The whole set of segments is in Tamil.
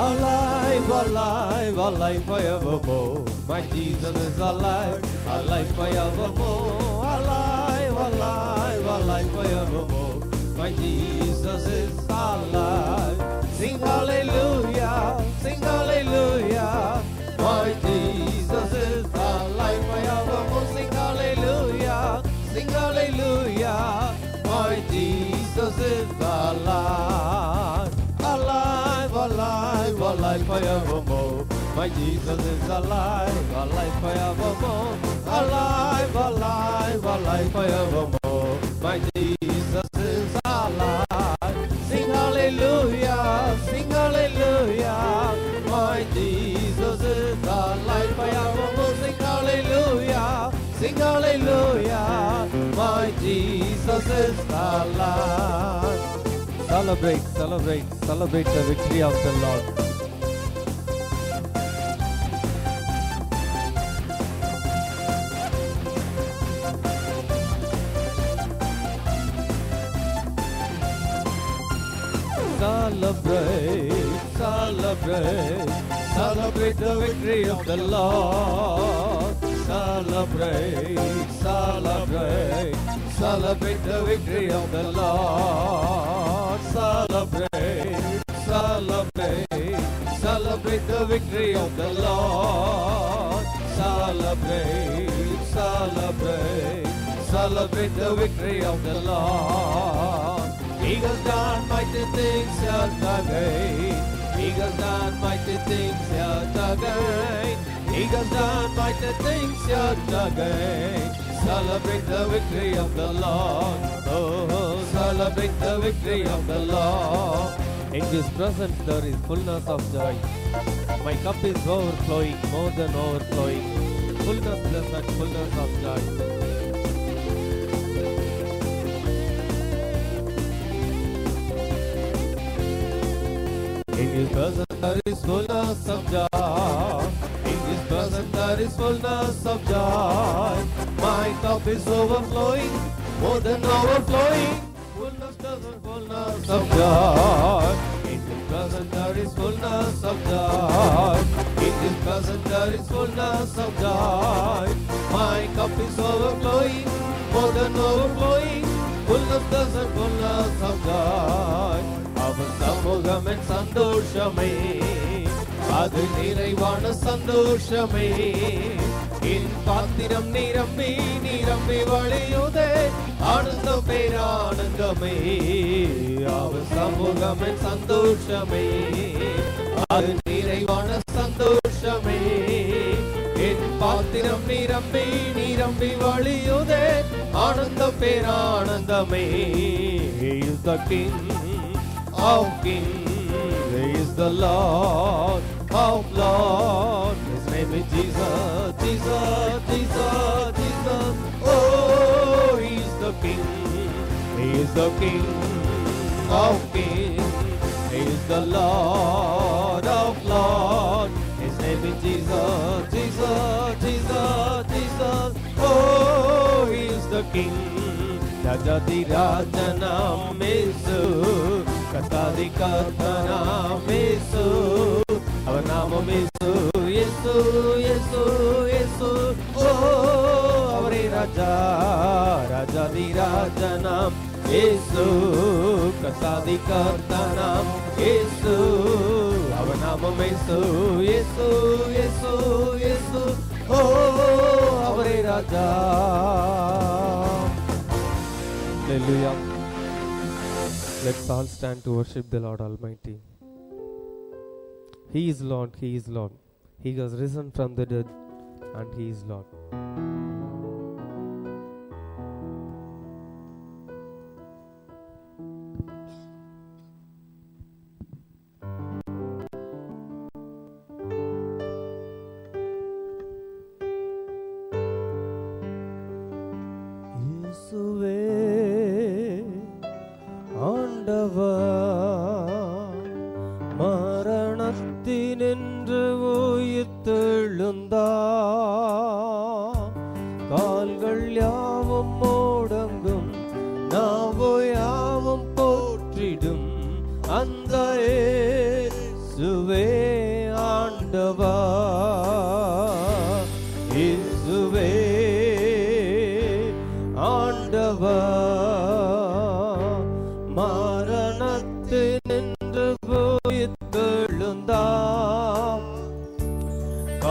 alive, alive, alive forevermore. My Jesus is alive, alive forevermore. Alive, alive, alive forevermore. My Jesus is alive. Sing hallelujah, sing hallelujah. My Jesus is alive forevermore. Sing hallelujah, sing hallelujah. My Jesus is alive. Alive, alive, alive forevermore. My Jesus is alive, alive forevermore. Alive, alive, alive forevermore. My Jesus is alive. Sing hallelujah, sing hallelujah. My Jesus is alive forevermore. Sing hallelujah, sing hallelujah. My Jesus is alive. Celebrate, celebrate, celebrate the victory of the Lord. Celebrate, celebrate, celebrate the victory of the Lord. Celebrate, celebrate, celebrate the victory of the Lord. Celebrate, celebrate, celebrate the victory of the Lord. Celebrate, celebrate, celebrate the victory of the Lord. He has done mighty things yet again. He has done mighty things yet again. He has done mighty things yet again. Celebrate the victory of the Lord. Oh, celebrate the victory of the Lord. In His presence there is fullness of joy. My cup is overflowing, more than overflowing. Fullness, blessed, fullness of joy. In His presence there is fullness of joy. In His presence there is fullness of joy. My cup is overflowing, more than overflowing. Fullness of joy. In His presence there is fullness of joy. In His presence there is fullness of joy. My cup is overflowing, more than overflowing. Fullness of joy. அவர் சமூகம் என் சந்தோஷமே, அது நிறைவான சந்தோஷமே. என் பாத்திரம் நிரம்பி நிரம்பி வழியுதே, ஆனந்தம் பேரானந்தமே. அவர் சமூகம் என் சந்தோஷமே, அது நிறைவான சந்தோஷமே. என் பாத்திரம் நிரம்பி நிரம்பி வழியுதே, ஆனந்தம் பேரானந்தமே. He is the King of kings, He is the Lord of lords. His name is Jesus, Jesus, Jesus, Jesus. Oh, He is the King, He is the King of kings, He is the Lord of lords. His name is Jesus, Jesus, Jesus, Jesus. Oh, He is the King. Rajadi Rajanam Yesu, Katadi Kathanam Yesu, our Namam Yesu, Yesu, Yesu, Yesu. Oh, our Raja, Rajadi Rajanam Yesu, Katadi Kathanam Yesu, our Namam Yesu, Yesu, Yesu, Yesu. Oh, our Raja. Hallelujah. Let's all stand to worship the Lord Almighty. He is Lord, He is Lord. He has risen from the dead and He is Lord. மரணத்தினின்று உயிர்த்தெழுந்தா, கால்கள் யாவும் முடங்கும், நாவு யாவும் போற்றிடும் அந்த இயேசுவே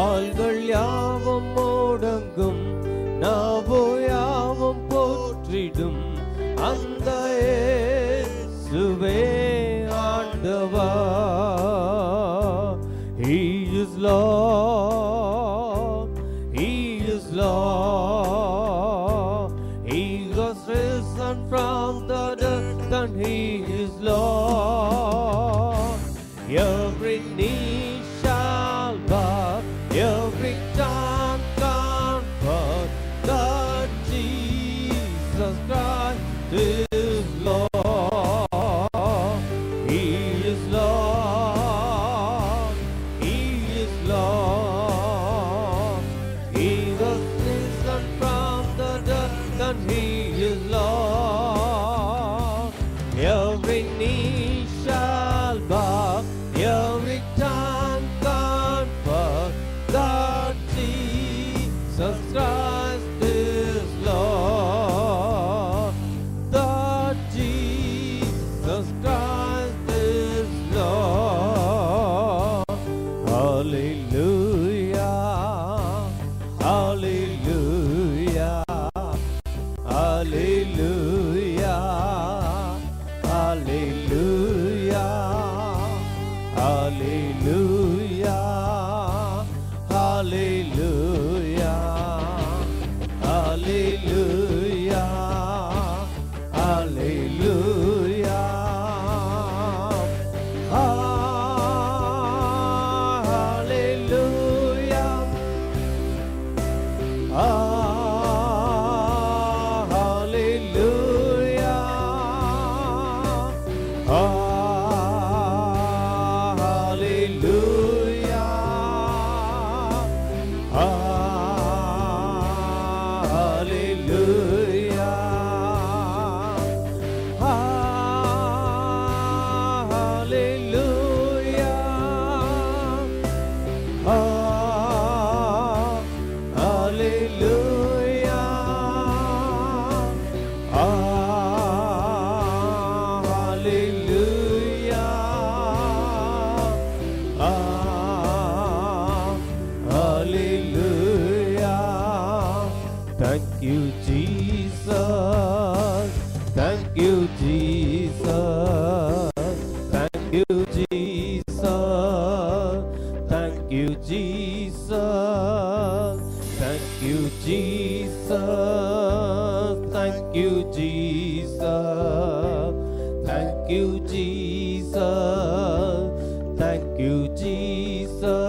கால்கள் யாவும் முடங்கும், நாவு யாவும் போற்றிடும் அந்த இயேசுவே ஆண்டவர். He is Lord, He is Lord. He was risen from the dead and He is Lord. Every knee shall bow, every tongue confess that Jesus Christ is Lord. He is Lord, He is Lord. He was risen from the dead and He is Lord. Every knee shall bow, every tongue confess that Jesus Christ is Lord. That Jesus Christ is Lord. Hallelujah, hallelujah, hallelujah, hallelujah, hallelujah, hallelujah, hallelujah, hallelujah, hallelujah, Thank you, Jesus. Thank you, Jesus. Thank you, Jesus. Thank you, Jesus. Thank you, Jesus. Thank you, Jesus. Thank you, Jesus. Thank you, Jesus.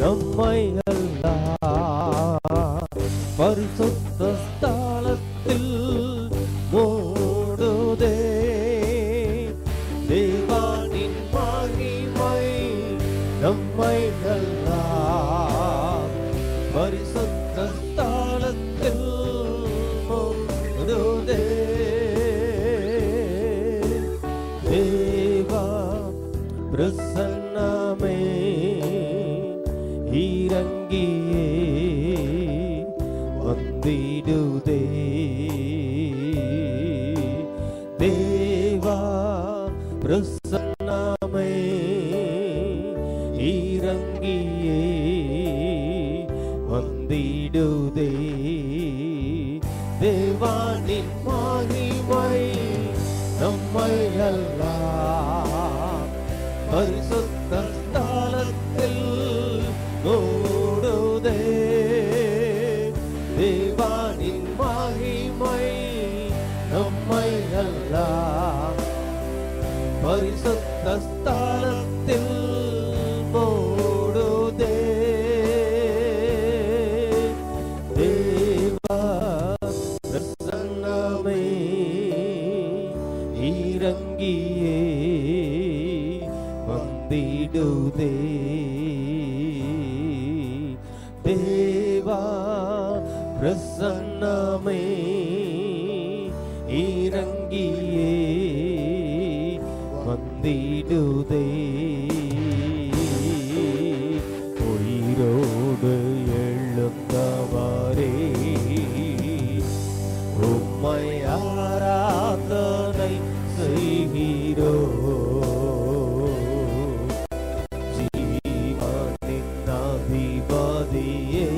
நம்மை அல்லாஹ் பரிசுத்த ஸ்தலத்தில் மூடுதே. தேவனின் மகிமை நம்மை அல்லாஹ் பரிசுத்த ஸ்தலத்தில் மூடுதே. தேவா பிரசன்னமே இறங்கியே வந்திடுதே. தேவா பிரசன்னமே இறங்கியே வந்திடுதே. தேவானின் மகிமை நம்மை அல்லாஹ் பரிசுத்த ஸ்தலத்தில் மூடுதே. தேவா தேவனின் மகிமை நம்மை எல்லாம் பரிசுத்த ஸ்தலத்தில் மூடுதே. தேவ பிரசன்னமே இறங்கியே வந்திடுதே. தேவா பிரசன்னமே இறங்கியே வந்திடுதே. உயிரோடு எழுந்தவரே உம்மை ஆராதனை செய்கிறோ. ஜீவனின் அதிபதியே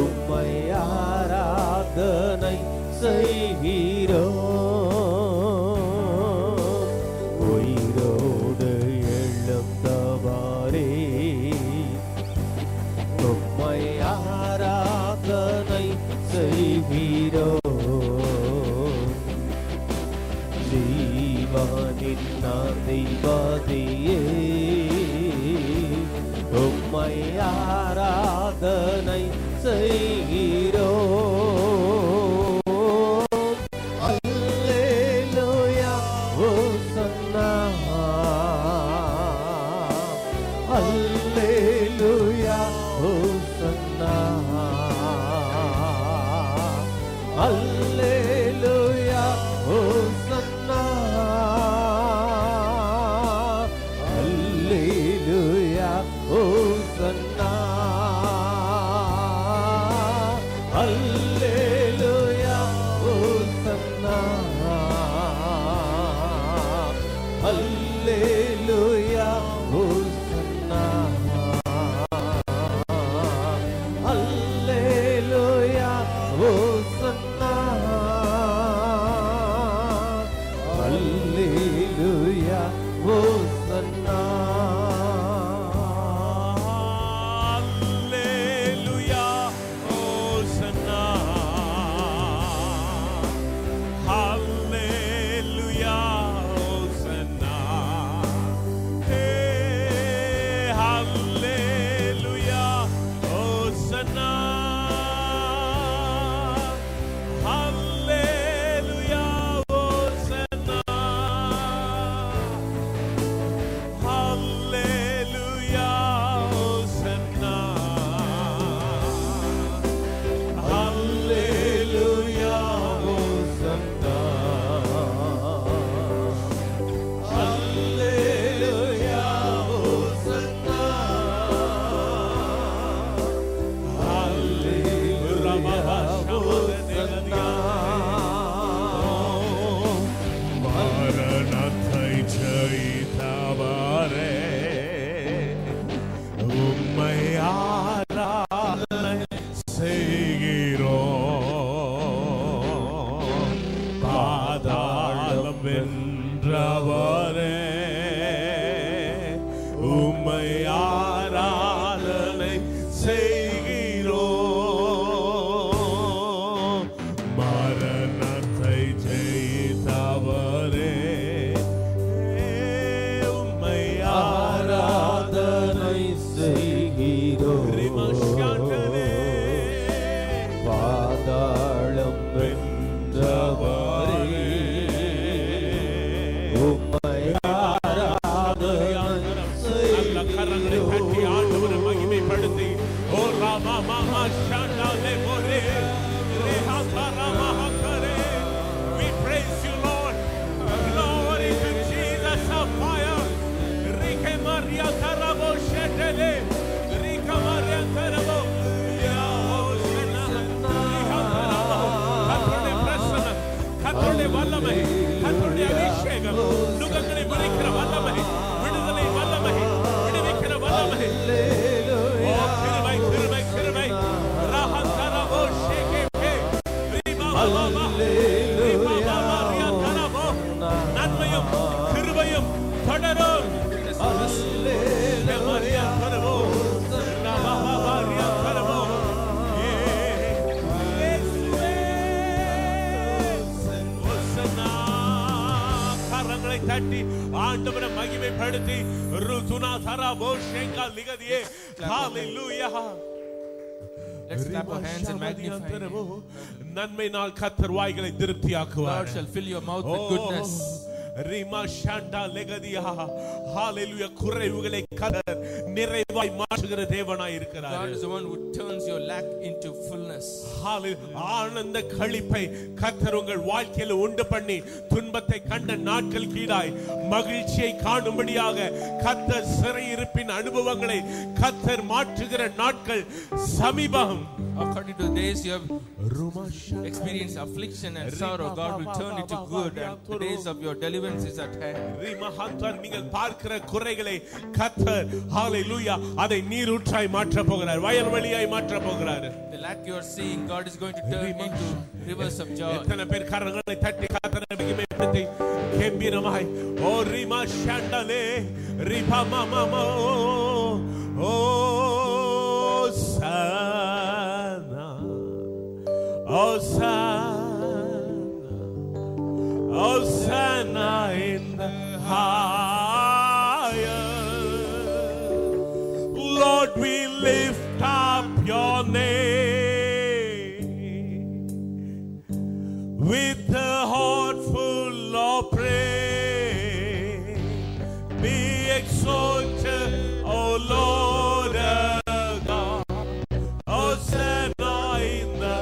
உம்மை ஆராதனை செய்கிறோ. உயிரோடு எழுந்தவரே உம்மை ஆராதனை செய்கிறோ. ஜீவனின் அதிபதியே உம்மை ஆராதனை செய்கிறோ. அல்லேலூயா ஹோசன்னா அல்லேலூயா ஹோசன்னா அல்லேலூயா ஹோசன்னா அல்லேலூயா ஹோசன்னா அல்லேலூயா ஹோசன்னா அல்லேலூயா ஹோசன்னா அல்லேலூயா ஹோசன்னா அல்லேலூயா ஹோசன்னா. தட்டி ஆண்டவரை மகிமைப்படுத்தி ருதுனா தரா போஷேங்கா லிகதியே. ஹalleluya. Let's clap our hands and magnify Him. நன்மையினால் கர்த்தர் வாய்களை திருப்தியாக்குவார். God shall fill your mouth with goodness. ரிமா ஷாண்டா லெகதியா. ஹalleluya. குறைவுகளை கர்த்தர் நிறைவாய் மாற்றுகிற தேவனாய் இருக்கிறார். God is the one who turns your lack into fullness. ஹalleluya. ஆனந்த களிப்பை கர்த்தர் உங்கள் வாழ்க்கையில் உண்டு பண்ணி துன்பத்தை கண்ட நாட்கள் கீழாய் மகிழ்ச்சியை காணும்படியாக கர்த்தர் சிறையிருப்பின் அனுபவங்களை கர்த்தர் மாற்றுகிற நாட்கள் சமீபம். According to the days you have experienced affliction and sorrow, God will turn it to good, and the days of your deliverance is at hand. நீங்கள் பார்க்கிற குறைகளை கர்த்தர் ஹalleluya அதை நீரூற்றாய் மாற்ற போகிறார், வயல்வெளியாய் மாற்ற போகிறார். The lack you are seeing, God is going to turn into rivers of joy. எத்தனை பேர் கரங்களை தட்டி கர்த்தரை மகிமைப்படுத்தி கம்பீரமாய் ஓ ரிமா ஷாண்டலே ரிபா மாமா ஓ Hosanna in the highest. Lord, we lift up your name with a heart full of praise. Be exalted, O Lord God. Hosanna in the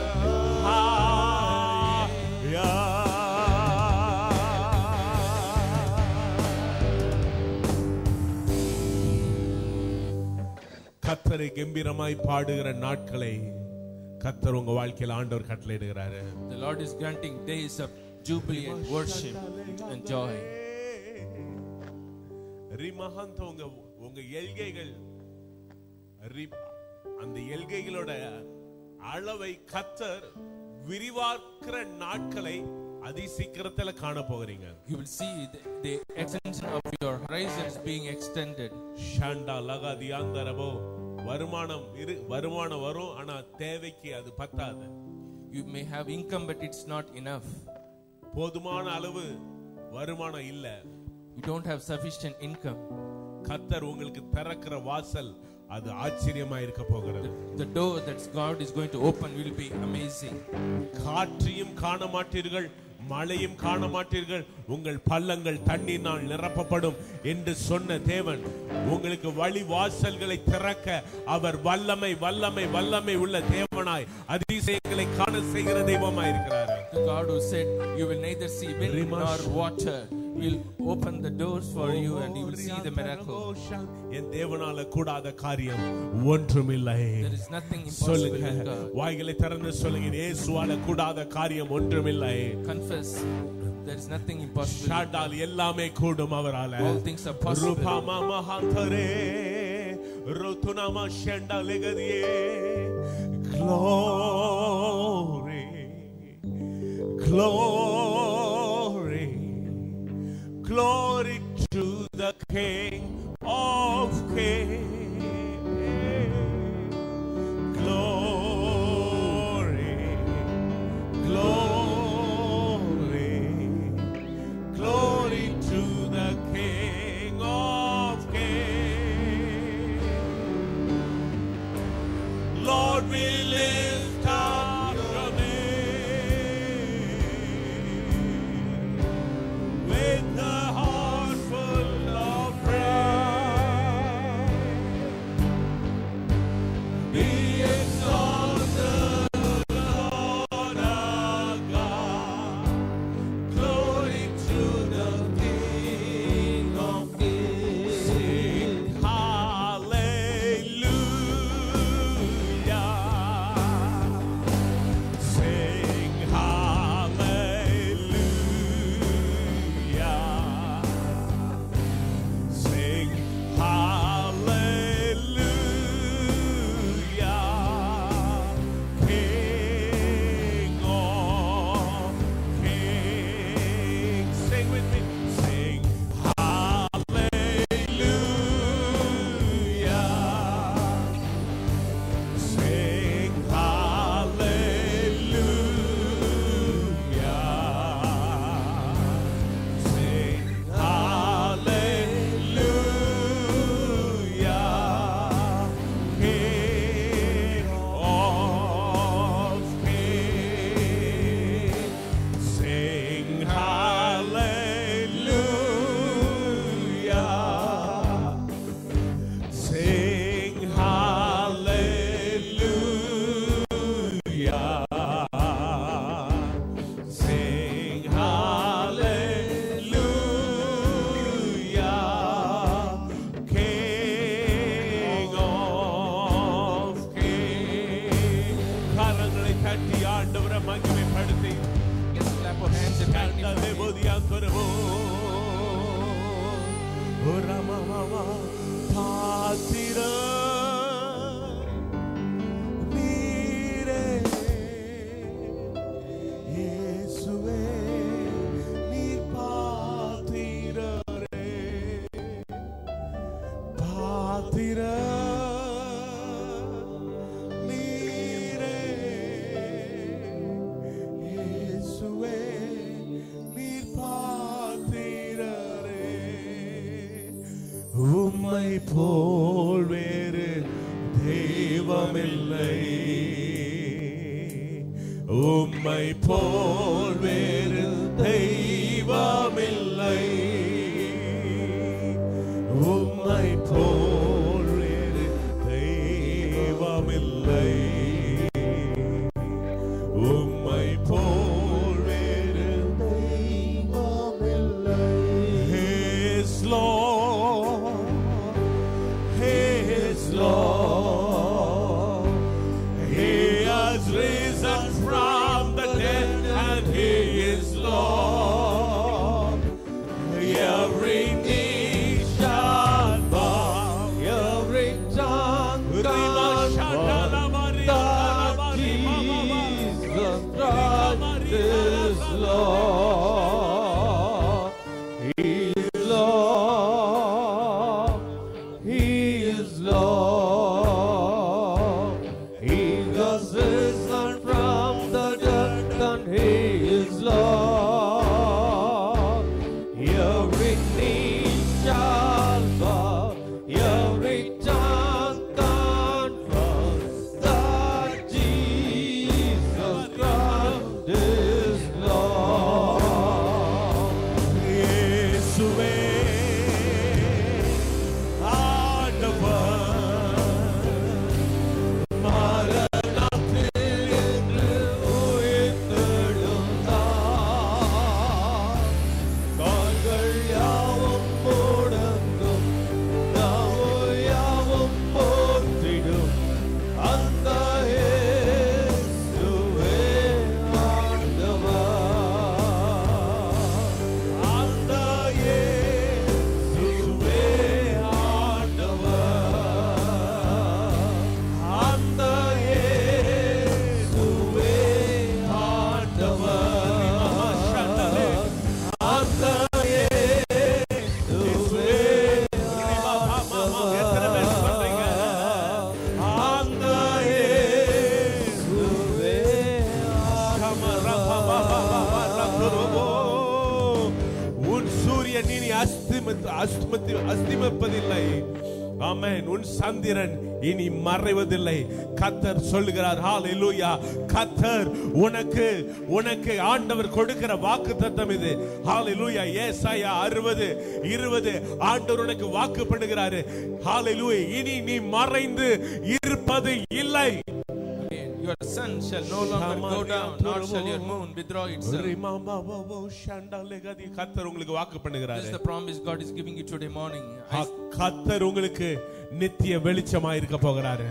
கர்த்தரை கம்பீரமாய் பாடுகிற நாட்களை கர்த்தர் உங்க வாழ்க்கையில் ஆண்டவர் கட்டளையிடுகிறாரு. The Lord is granting days of jubilee and worship and joy. ரிமஹந்த உங்க எல்கைகள் அந்த எல்கைகளோட அளவை கர்த்தர் விரிவாக்குற நாட்களை அதிசீக்கிரத்துல காண போகிறீங்க. You will see the extension of your horizons being extended. ஷாண்டா லகாதியாந்தரபோ. வருமானம் வரும், ஆனா தேவைக்கு அது பத்தாது. You may have income but it's not enough. போதுமான அளவு வருமானம் இல்ல. You don't have sufficient income. கர்த்தர் உங்களுக்கு திறக்கிற வாசல் அது ஆச்சரியமா இருக்க போகிறது. The door that God is going to open will be amazing. காற்றையும் காண மாட்டீர்கள், மழையும் காண மாட்டீர்கள், உங்கள் பள்ளங்கள் தண்ணீரினால் நிரப்பப்படும் என்று சொன்ன தேவன் உங்களுக்கு வழி வாசல்களை திறக்க அவர் வல்லமை வல்லமை வல்லமை உள்ள தேவனாய் அதிசயங்களை காண செய்கிற தெய்வமாய் இருக்கிறார். The God who said you will neither see wind nor water will open the doors for you and you will see the miracle. என் தேவனால கூடாத காரியம் ஒன்றுமில்லை. There is nothing impossible with God. வாய்களை திறந்து சொல்லுங்க, இயேசுவால கூடாத காரியம் ஒன்றுமில்லை. Confess there is nothing impossible. ஷாண்டால் எல்லாமே கூடும் அவரால. All things are possible. ரூபமா மஹாந்தரே ருதுனாமா ஷண்டா லெகதியே. Glory, glory, glory to the King of Kings. Glory, glory, glory to the King of Kings. Lord, we lift up your name with a heart full of praise. தட்டி ஆண்டவரை மகிமைப்படுத்தி Just clap your hands and magnify உம்மை போல் வேறு தெய்வமில்லை, உம்மை போல் வேறு தெய்வமில்லை, உம்மை போல் வேறு தெய்வமில்லை, உம்மை போல் வேறு தெய்வமில்லை. His Lord, He has risen from the dead and He is Lord. Every knee shall bow, every tongue confess that Jesus Christ is Lord. He is Lord. He is Lord. He has risen from the dead and He is Lord. Every knee shall bow, every tongue confess that Jesus Christ is Lord. இயேசுவே ஆண்டவர், மரணத்தில் என்று உயிர்த்தெழுந்தார். கால்கள் யாவும் முடங்கும், நாவு யாவும் போற்றிடும். அந்த இயேசுவே ஆண்டவர். அந்த இயேசுவே ஆண்டவர், அந்த இயேசுவே ஆண்டவர், அந்த இயேசுவே ஆண்டவர். எத்தனை பேர் சொல்றீங்க? அந்த இயேசுவே உன் சூரியன் இனி அஸ்தமிப்பதில்லை. ஆமென். உன் சந்திரன் இனி மறைவதில்லை. கர்த்தர் சொல்லுகிறார். ஹalleluya. கர்த்தர் உனக்கு ஆண்டவர் கொடுக்கிற வாக்குத்தத்தம் இது. ஹalleluya. ஏசாயா 60:20 ஆண்டவர் உனக்கு வாக்கு பண்ணுகிறாரு. ஹalleluya. இனி நீ மறைந்து இருப்பது இல்லை. Your sun shall no longer go down, nor shall your moon withdraw itself. கர்த்தர் உங்களுக்கு வாக்கு This பண்ணுகிறாரு. is the promise God is giving you today morning. கர்த்தர் உங்களுக்கு நித்திய வெளிச்சமாய் இருக்க போகிறாரு.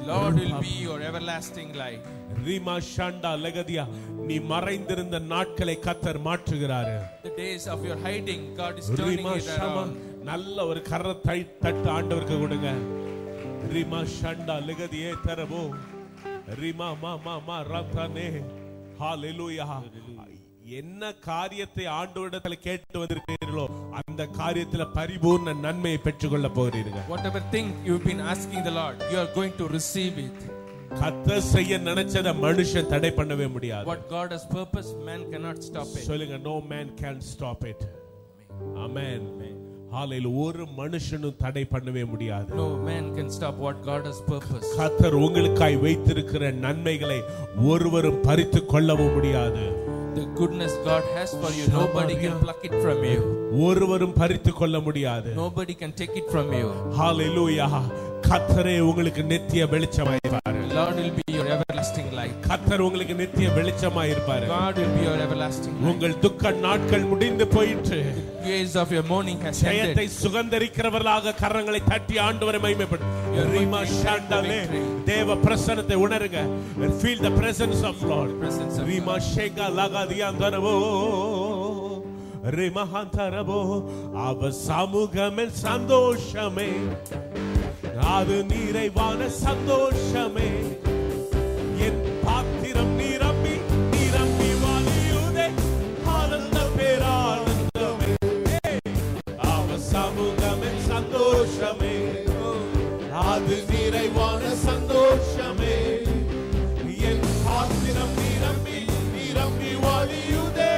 Lord will be your everlasting light. Reema ஷண்டா லெகதியா, நீ மறைந்திருந்த நாட்களை கர்த்தர் மாற்றுகிறாரு. The days of your hiding, God is turning it around. நல்ல ஒரு கரத்தை தட்டு ஆண்டவருக்கு கொடுங்க. ரீமா ஷண்டா லெகதியே தரவோ ரீமா மா ரத்தனே. ஹalleluya. என்ன காரியத்தை ஆண்டவரிடத்தில் கேட்டு வந்திருக்கிறீர்களோ அந்த காரியத்தில் பரிபூர்ண நன்மையை பெற்றுக்கொள்ள போகிறீர்கள். Whatever thing you've been asking the Lord, you are going to receive it. கர்த்தர் செய்ய நினைச்சத மனுஷன் தடை பண்ணவே முடியாது. What God has purposed, man cannot stop it. சொல்லுங்க, no man can stop it. Amen. ஹalleluya. ஒரு மனுஷனும் தடை பண்ணவே முடியாது. No man can stop what God has purposed. கர்த்தர் உங்களுக்காய் வைத்திருக்கிற நன்மைகளை ஒருவரும் பறித்து கொள்ளவும் முடியாது. The goodness God has for you, nobody can pluck it from you. ஒருவரும் பறித்து கொள்ள முடியாது. Nobody can take it from you. ஹalleluya. கர்த்தரே உங்களுக்கு நித்திய வெளிச்சமாய் இருப்பார். Lord will be your everlasting light. கர்த்தர் உங்களுக்கு நித்திய வெளிச்சமாய் இருப்பார். God will be your everlasting light. உங்கள் துக்க நாட்கள் முடிந்து போயிற்று. The days of your mourning has ended. ஜெயத்தை சுகந்தரிக்கிறவர்களாக கரங்களை தட்டி ஆண்டவரை மகிமைப்படுத்து. ரிமா ஷாண்டலே தேவ பிரசன்னத்தை உணருங்க. Feel the presence of Lord. ரிமா ஷேகா லகாதியாந்தரவோ ரிமஹந்தரவோ அவ சமூகமே சந்தோஷமே அது நிறைவான சந்தோஷமே என் பாத்திரம் நிரம்பி நிரம்பி வழியுதே ஆனந்த பேரானந்தமே அவ சமூகமே சந்தோஷமே அது நிறைவான சந்தோஷமே என் பாத்திரம் நிரம்பி நிரம்பி வழியுதே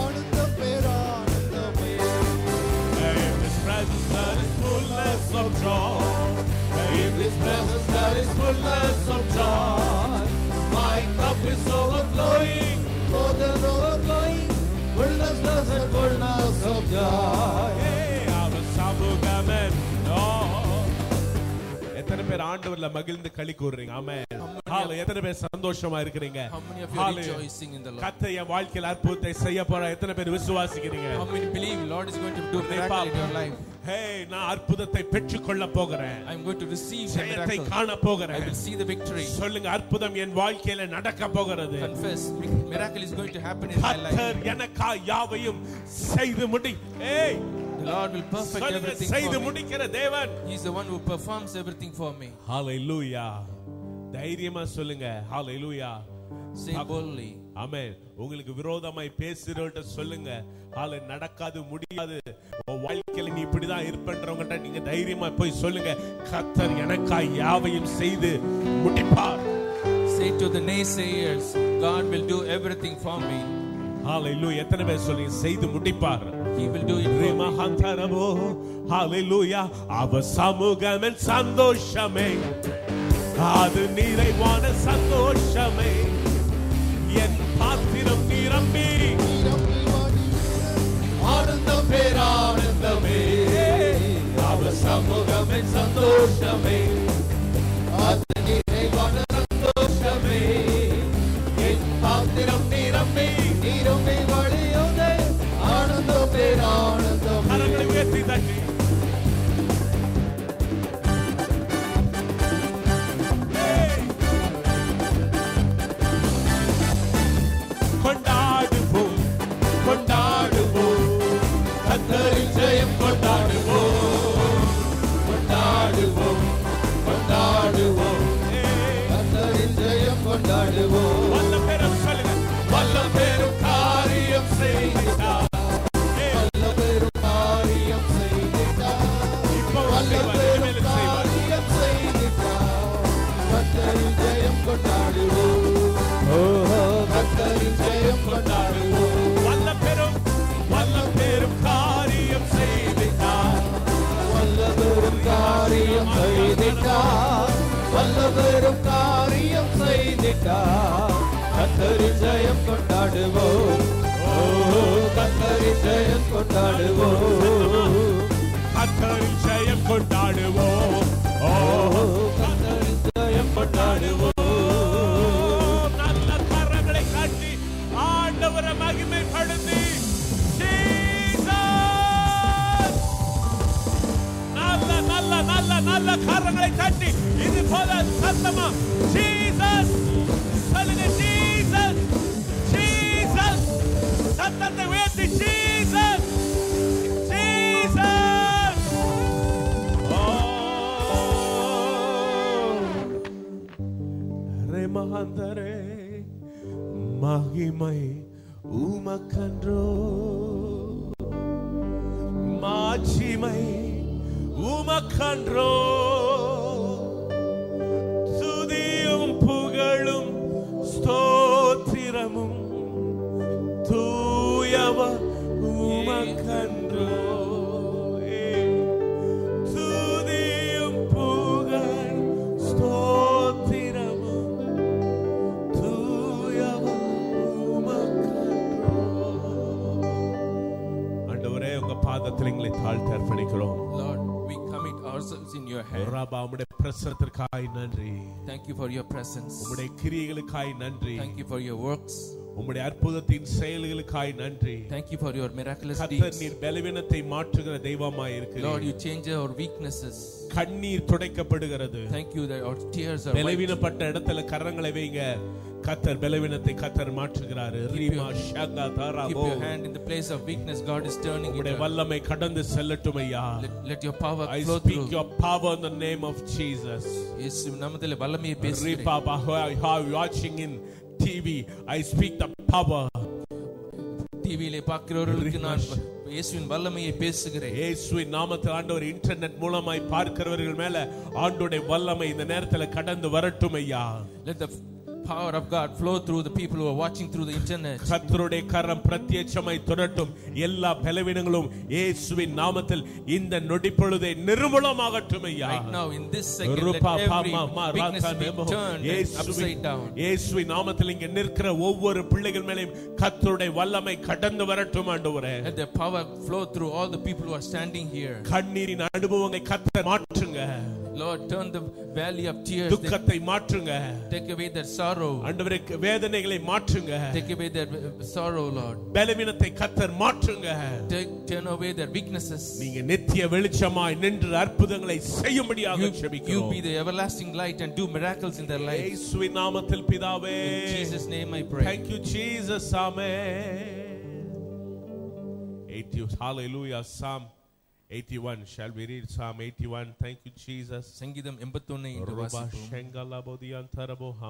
ஆனந்த பேரானந்தமே. In His presence there is fullness of joy. In His presence there is fullness of joy. My cup is overflowing, more than overflowing. Fullness and fullness of joy. Hey, our Samugame. எத்தனை பேர் ஆண்டவர்ல மகிழ்ந்து களி கூறுறீங்க? ஆமென். ஹalleluya. எத்தனை பேர் சந்தோஷமா இருக்கீங்க? How many of you are rejoicing in the Lord? கர்த்தர் என் வாழ்க்கையில் அற்புதத்தை செய்ய போறார். எத்தனை பேர் விசுவாசிக்கிறீங்க? How many believe Lord is going to do miracle in your life? Hey, நான் அற்புதத்தை பெற்றுக்கொள்ள போகிறேன். I am going to receive the ஜெயத்தை miracle. காண போகிறேன். I will see the victory. சொல்லுங்க, அற்புதம் என் வாழ்க்கையில நடக்க போகிறது. Confess, miracle is going to happen in my life. கர்த்தர் எனக்காய் யாவையும் செய்து முடி. Hey, the Lord will perfect everything செய்து for me. முடிக்கிற தேவன். He is the one who performs everything for me. Hallelujah. தைரியமா சொல்லுங்க. Hallelujah. Say boldly. ஆமென். உங்களுக்கு விரோதமாய் பேசுறவங்க சொல்லுங்க, ஹalleluya, நடக்காது, முடியாது, உன் வாழ்க்கையில நீ இப்படி தான் இருப்பன்றவங்கட்ட நீங்க தைரியமா போய் சொல்லுங்க, கர்த்தர் எனக்காய் யாவையும் செய்து முடிப்பார். Say to the naysayers, God will do everything for me. Hallelujah. எத்தனை பேர் சொல்லுங்க, செய்து முடிப்பார். He will do it for me. மகந்தரவோ, hallelujah. அவ சமூகமே சந்தோஷமே அது நிறைவான சந்தோஷமே என் பாத்திரம் நிரம்பி ஆனந்த பேரானந்தமே அவ சமூகமே சந்தோஷமே அது நிறைவான சந்தோஷமே என் பாத்திரம் நிரம்பி நிரம்பி வழியுதே ஆனந்த பேரானந்தமே. கரங்களை உயர்த்தி தட்டி கொண்டாடுவோம் கொண்டாடுவோம் கர்த்தரின் ஜெயம் கொண்டாடுவோம் கொண்டாடுவோம் கொண்டாடுவோம் கர்த்தரின் ஜெயம் கொண்டாடுவோம். வல்ல பேரும் சொல்லுங்க, வல்ல பேரும் காரியம் செய்தார், வல்ல பேரும் காரியம் செய்தார், இப்போ வல்ல பேரும் காரியம் செய்தார், கர்த்தரின் ஜெயம் கொண்டாடுவோம். கர்த்தரின் ஜெயம் கொண்டாடுவோம். வல்ல பெரும் காரியம் செய்தார், வல்ல பெரும் காரியம் செய்தார், வல்ல பெரும் காரியம் செய்தார், கர்த்தரின் ஜெயம் கொண்டாடுவோம். கர்த்தரின் ஜெயம் கொண்டாடுவோம். கர்த்தரின் ஜெயம் கொண்டாடுவோம். கர்த்தரின் ஜெயம் கொண்டாடுவோம். ஆண்டவரை மகிமைப்படுத்தி நல்ல நல்ல நல்ல நல்ல கரங்களை தட்டி இது போல சத்தமா ஜீசஸ் சொல்லுங்க, ஜீசஸ் ஜீசஸ், சத்தத்தை உயர்த்தி ஜீசஸ் ஜீசஸ். ரே மகந்தரே மகிமை உமக்கன்றோ, மாட்சிமை உமக்கன்றோ, துதியும் புகழும் ஸ்தோத்திரமும் தூயவர் உமக்கன்றோ. துதியும் புகழ் ஸ்தோத்திரமும் தூயவர் உமக்கன்றோ. ஆண்டவரே, உங்க பாதத்தில் எங்களை தாழ்த்தி அர்ப்பணிக்கிறோம். Lord, we commit ourselves in your hand. ரபா, உம்முடைய பிரசனத்திற்காய் நன்றி. Thank you for your presence. உம்முடைய கிரியைகளுக்காய் நன்றி. Thank you for your works. உம்முடைய அற்புதத்தின் செயல்களுக்காய் நன்றி. Thank you for your miraculous கர்த்தர் deeds. நீர் பலவீனத்தை மாற்றுகிற தெய்வமாய் இருக்கிறீர். Lord, you change our weaknesses. கண்ணீர் துடைக்கப்படுகிறது. Thank you that our tears are wiped. பலவீனப்பட்ட இடத்துல கரங்களை வைங்க. கர்த்தர் பலவீனத்தை கர்த்தர் மாற்றுகிறார். Reema ஷங்கா தாராபோ. Keep your hand in the place of weakness. God is turning it. உம்முடைய வல்லமை கடந்து செல்லட்டும் ஐயா. Let your power I flow speak through. your power in the name of Jesus. இயேசு நாமத்திலே வல்லமையை பேசுகிறேன். Ripa how watching in TV, I speak the power. டிவியிலே பார்க்கிறவர்களுக்கு நான் இயேசுவின் வல்லமையை பேசுகிறேன். இயேசுவின் நாமத்தில் ஆண்டவர் இன்டர்நெட் மூலமாய் பார்க்கிறவர்கள் மேல ஆண்டவருடைய வல்லமை இந்த நேரத்துல கடந்து வரட்டும் ஐயா. Let the power of God flow through the people who are watching through the internet. கர்த்தருடைய கரம் பிரத்யட்சமாய் தொடரட்டும். எல்லா பலவீனங்களும் இயேசுவின் நாமத்தில் இந்த நொடிப்பொழுதே நிர்மூலமாகட்டும் ஐயா. Right now in this second let every weakness be turned upside down. இயேசுவின் நாமத்தில் இங்க நிற்கிற ஒவ்வொரு பிள்ளைகள் மேலயும் கர்த்தருடைய வல்லமை கடந்து வரட்டும் ஆண்டவரே. Let the power flow through all the people who are standing here. கண்ணீரின் அனுபவங்களை கர்த்தர் மாற்றுங்க. Lord, turn the valley of tears. துக்கத்தை மாற்றுங்க. Take away their sorrow. ஆண்டவரே வேதனைகளை மாற்றுங்க. Take away their sorrow, Lord. பலவீனத்தை கர்த்தர் மாற்றுங்க. Turn away their weaknesses. நீங்க நித்திய வெளிச்சமாய் நின்று அற்புதங்களை செய்யும்படியாக ஜெபிக்கிறோம். You be the everlasting light and do miracles in their lives. இயேசுவின் நாமத்தில் பிதாவே. In Jesus' name I pray. Thank you Jesus. Amen. 80 Hallelujah. Psalm 81. Shall we read Psalm 81? Thank you Jesus. சங்கீதம் 81 என்று வாசிப்போம்.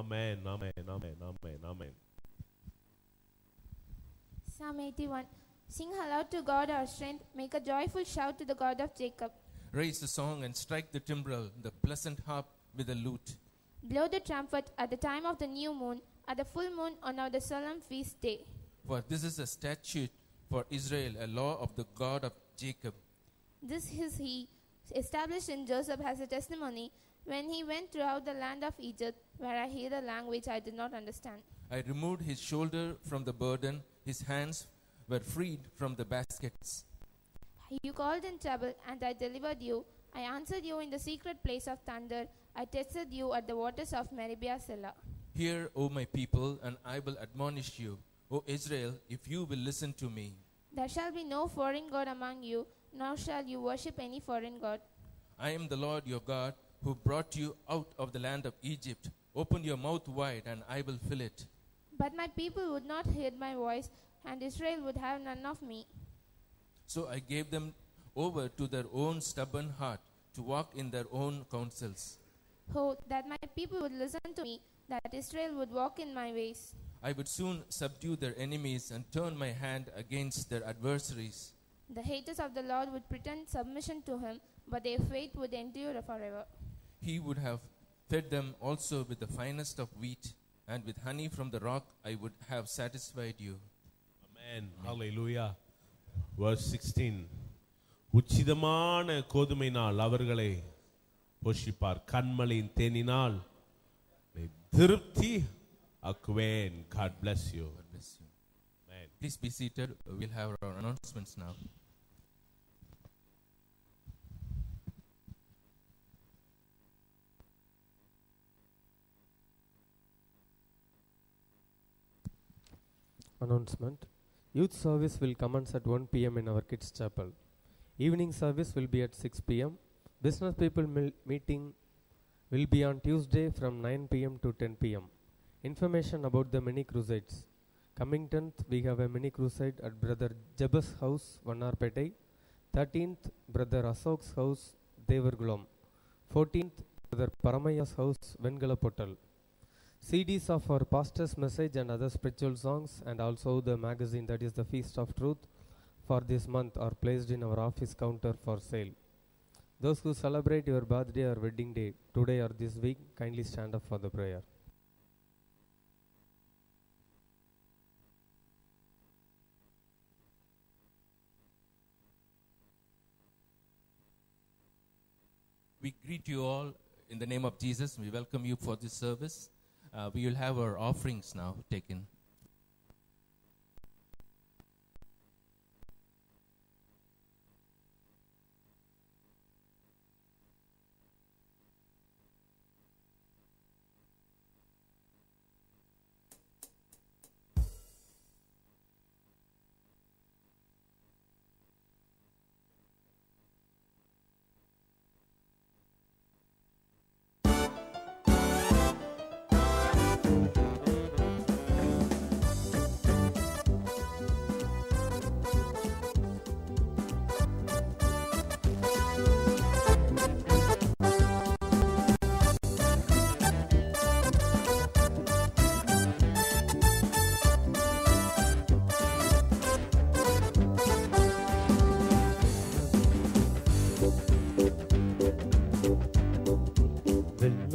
Amen. Amen. Amen. Amen. Amen. Psalm 81. Sing aloud to God our strength, make a joyful shout to the God of Jacob. Raise the song and strike the timbrel, the pleasant harp with the lute. Blow the trumpet at the time of the new moon, at the full moon on the solemn feast day. For this is a statute for Israel, a law of the God of Jacob. This is he established in Joseph as a testimony when he went throughout the land of Egypt, where I hear the language I did not understand. I removed his shoulder from the burden, his hands were freed from the baskets. You called in trouble, and I delivered you. I answered you in the secret place of thunder. I tested you at the waters of Meribah Selah. Hear, O my people, and I will admonish you. O Israel, if you will listen to me. There shall be no foreign god among you, nor shall you worship any foreign god. I am the Lord your God, who brought you out of the land of Egypt. Open your mouth wide, and I will fill it. But my people would not hear my voice, and Israel would have none of me. So I gave them over to their own stubborn heart, to walk in their own counsels. Oh, that my people would listen to me, that Israel would walk in my ways. I would soon subdue their enemies and turn my hand against their adversaries. The haters of the Lord would pretend submission to him, but their faith would endure forever. He would have fed them also with the finest of wheat, and with honey from the rock I would have satisfied you. Amen. Hallelujah. Verse 16. உச்சிதமான கோதுமையினால் அவர்களை போஷிப்பார், கண்மலையின் தேனினால் திருப்தி ஆக்குவேன். God bless you. God bless you. Amen. Please be seated. We'll have our announcements now. Announcement. Youth service will commence at 1 p.m. in our kids' chapel. Evening service will be at 6 p.m. Business people meeting will be on Tuesday from 9 p.m. to 10 p.m. Information about the mini crusades. Coming 10th, we have a mini crusade at Brother Jebus house, Vannarpettai. 13th, Brother Asok's house, Devargulam. 14th, Brother Paramaya's house, Vengalapottal. CDs of our pastor's message and other spiritual songs, and also the magazine that is the Feast of Truth for this month, are placed in our office counter for sale. Those who celebrate your birthday or wedding day today or this week, kindly stand up for the prayer. We greet you all in the name of Jesus. We welcome you for this service. We will have our offerings now taken.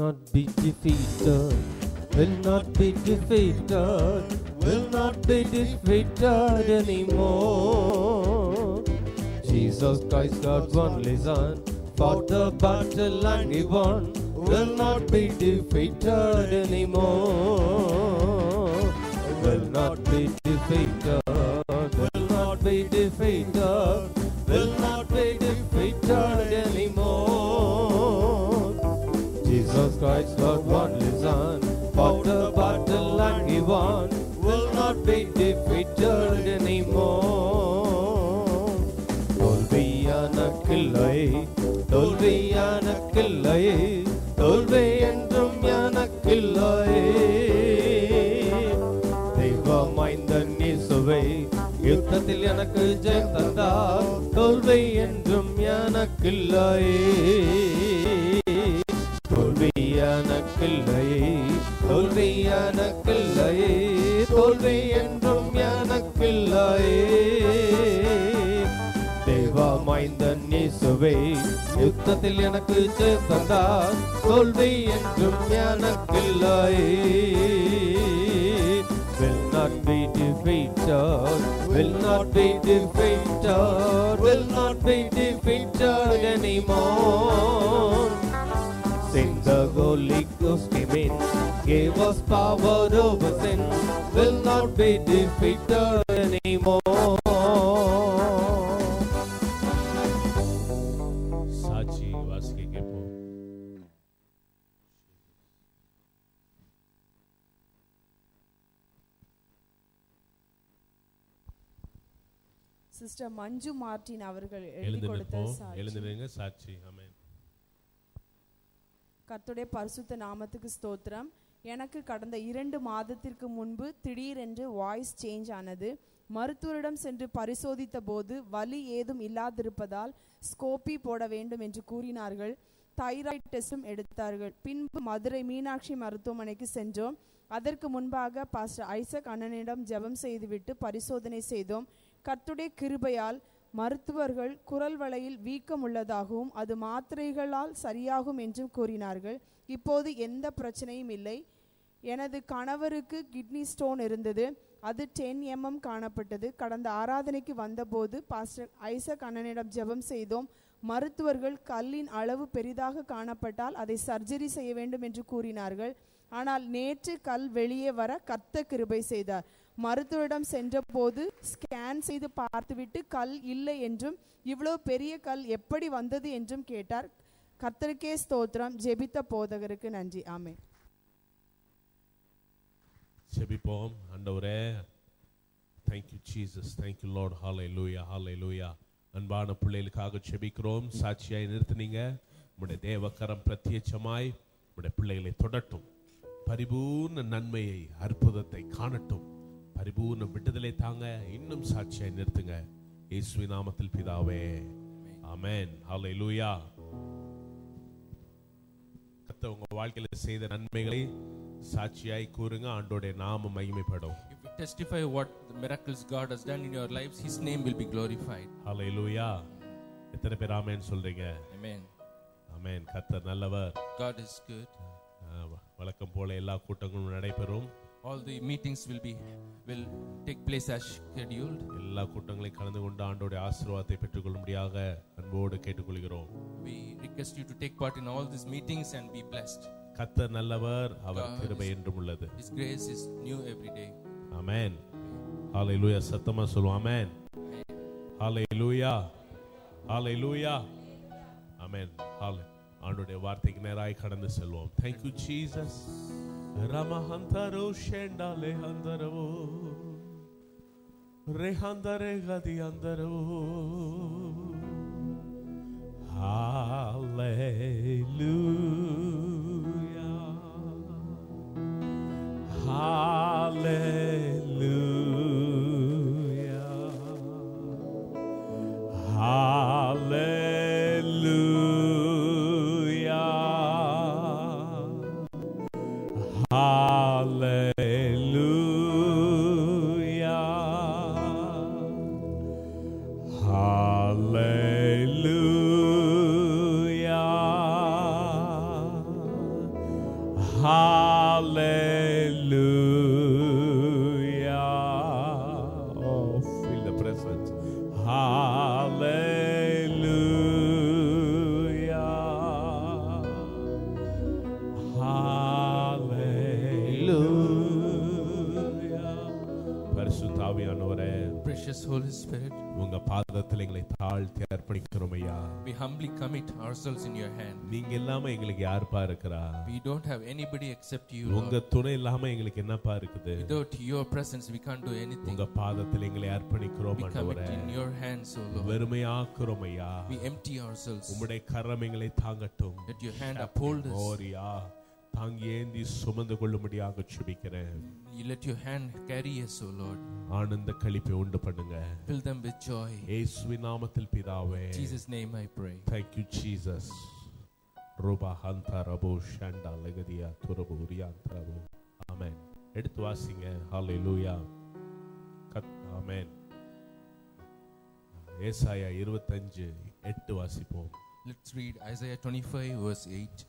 not be defeated, will not be defeated, will not be defeated anymore. Jesus Christ, God's only Son, fought the battle and he won, will not be defeated anymore. Will not be defeated, will not be defeated, will not be defeated anymore. Jesus Christ, God's only Son, fought the battle and he won, will not be defeated anymore. தோல்வியானக்கில்லை, தோல்வியானக்கில்லை, தோல்வி என்றும் எனக்கில்லை. தெய்வமாய்ந்தன் இயேசுவே யுத்தத்தில் எனக்கு ஜெயம் தந்தார், தோல்வி என்றும் எனக்கில்லை. தோல்வியானக்கில்லை, தோல்வியானக்கில்லை, தோல்வி என்றும் எனக்கில்லை. தெய்வமாய்ந்தன் இயேசுவே யுத்தத்தில் எனக்கு ஜெயம் தந்தார், தோல்வி என்றும் எனக்கில்லை. Will not be defeated, will not be defeated, will not be defeated anymore. Sing the Holy Ghost came in, gave us power over sin, will not be defeated anymore. சாட்சி வாசிக்க கேட்போம். சிஸ்டர் மஞ்சு மார்டின் அவர்கள் எழுதி எழுந்து கொடுத்த நிற்போம். சாட்சி. எழுந்து நில்லுங்க. சாட்சி. ஆமென். கர்த்தருடைய பரிசுத்த நாமத்துக்கு ஸ்தோத்திரம். எனக்கு கடந்த 2 மாதத்திற்கு முன்பு திடீரென்று வாய்ஸ் சேஞ்ச் ஆனது. மருத்துவரிடம் சென்று பரிசோதித்த போது வலி ஏதும் இல்லாதிருப்பதால் ஸ்கோப்பி போட வேண்டும் என்று கூறினார்கள். தைராய்டு டெஸ்டும் எடுத்தார்கள். பின்பு மதுரை மீனாட்சி மருத்துவமனைக்கு சென்றோம். அதற்கு முன்பாக பாஸ்டர் ஐசக் அண்ணனிடம் ஜெபம் செய்துவிட்டு பரிசோதனை செய்தோம். கர்த்தருடைய கிருபையால் மருத்துவர்கள் குரல் வளையில் வீக்கம் உள்ளதாகவும் அது மாத்திரைகளால் சரியாகும் என்றும் கூறினார்கள். இப்போது எந்த பிரச்சனையும் இல்லை. எனது கணவருக்கு கிட்னி ஸ்டோன் இருந்தது. அது 10 mm காணப்பட்டது. கடந்த ஆராதனைக்கு வந்தபோது பாஸ்டர் ஐசக் அண்ணனிடம் ஜெபம் செய்தோம். மருத்துவர்கள் கல்லின் அளவு பெரிதாக காணப்பட்டால் அதை சர்ஜரி செய்ய வேண்டும் என்று கூறினார்கள். ஆனால் நேற்று கல் வெளியே வர கர்த்தர் கிருபை செய்தார். மருத்துவரிடம் சென்ற போது ஸ்கேன் செய்து பார்த்துவிட்டு கல் இல்லை என்றும் இவ்வளவு பெரிய கல் எப்படி வந்தது என்றும் கேட்டார். கர்த்தருக்கே ஸ்தோத்திரம். ஜெபித்த போதகருக்கு நன்றி. ஆமென். ஜெபிப்போம். ஆண்டவரே, thank you Jesus, thank you Lord, hallelujah, hallelujah. அன்பான பிள்ளைகளுக்காக ஜெபிக்கிறோம். சாட்சியாய் நிறுத்தினீங்க. உம்முடைய தேவக்கரம் பிரத்யட்சமாய் உம்முடைய பிள்ளைகளை தொடட்டும். பரிபூர்ண நன்மையை, அற்புதத்தை காணட்டும். பரிபூர்ண விடுதலை தாங்க. இன்னும் சாட்சியாய் நிறுத்துங்க. இயேசுவின் நாமத்தில் பிதாவே, ஆமென், ஹல்லேலூயா. கர்த்தர் உங்க வாழ்க்கையில செய்த நன்மைகளை சாட்சியாய் கூறுங்க. ஆண்டவருடைய நாமம் மகிமைப்படும். If you testify what the miracles God has done in your lives, His name will be glorified. ஹல்லேலூயா. எத்தனை பேர் ஆமென் சொல்றீங்க? Amen. ஆமென். கர்த்தர் நல்லவர். God is good. வழக்கம் போல எல்லா கூட்டங்களும் நடைபெறும். All the meetings will take place as scheduled. எல்லா கூட்டங்களையும் கலந்து கொண்டு ஆண்டவருடைய ஆசீர்வாதத்தை பெற்றுக்கொள்ளும்படியாக அன்போடு கேட்டுக்கொள்கிறோம். We request you to take part in all these meetings and be blessed. கர்த்தர் நல்லவர், அவர் கிருபை என்றும் உள்ளது. His grace is new every day. ஆமென். ஹல்லேலூயா. சத்தமா சொல்லுவோம். ஆமென். ஹல்லேலூயா. ஹல்லேலூயா. ஆமென். ஆண்டவருடைய வார்த்தைக்கு நேராய் கடந்து செல்வோம். Thank you Jesus. Ramahantaro shendale handaro rehandare gadi andaro. Hallelujah. Hallelujah. Hallelujah. Hallelujah. Hallelujah. பரிசுத்த ஆவியானவரே, Precious Holy Spirit, உங்க பாதத்தில் எங்களை தாழ்த்தி அர்ப்பணிக்கிறோம் ஐயா. we humbly commit ourselves in your hand. நீங்க இல்லாம எங்களுக்கு யாருப்பா இருக்கறா? We don't have anybody except you, உங்க Lord. துணை இல்லாம எங்களுக்கு என்னப்பா இருக்குது? Without your presence, we can't do anything. உங்க பாதத்தில் எங்களை அர்ப்பணிக்கிறோம் We commit ஆண்டவரே. in your hands, O Lord. வெறுமையாக்குறோம் ஐயா. We empty ourselves. உம்முடைய கரம் எங்களை தாங்கட்டும். Let your hand uphold us. ஓரியா தாங்கி ஏந்தி சுமந்து கொள்ளும்படியாக ஜெபிக்கிறேன். You let your hand carry us, O Lord. ஆனந்த களிப்பை உண்டு பண்ணுங்க. Fill them with joy. இயேசுவின் நாமத்தில் பிதாவே. In Jesus' name I pray. Thank you Jesus. ரோபா ஹந்தா ரபோ ஷண்டா லகதியா துரபோ ரியாந்தரபோ. ஆமென். எடுத்து வாசிங்க. ஹalleluya. ஆமென். ஏசாயா 25:8 வாசிப்போம். Let's read Isaiah 25 verse 8.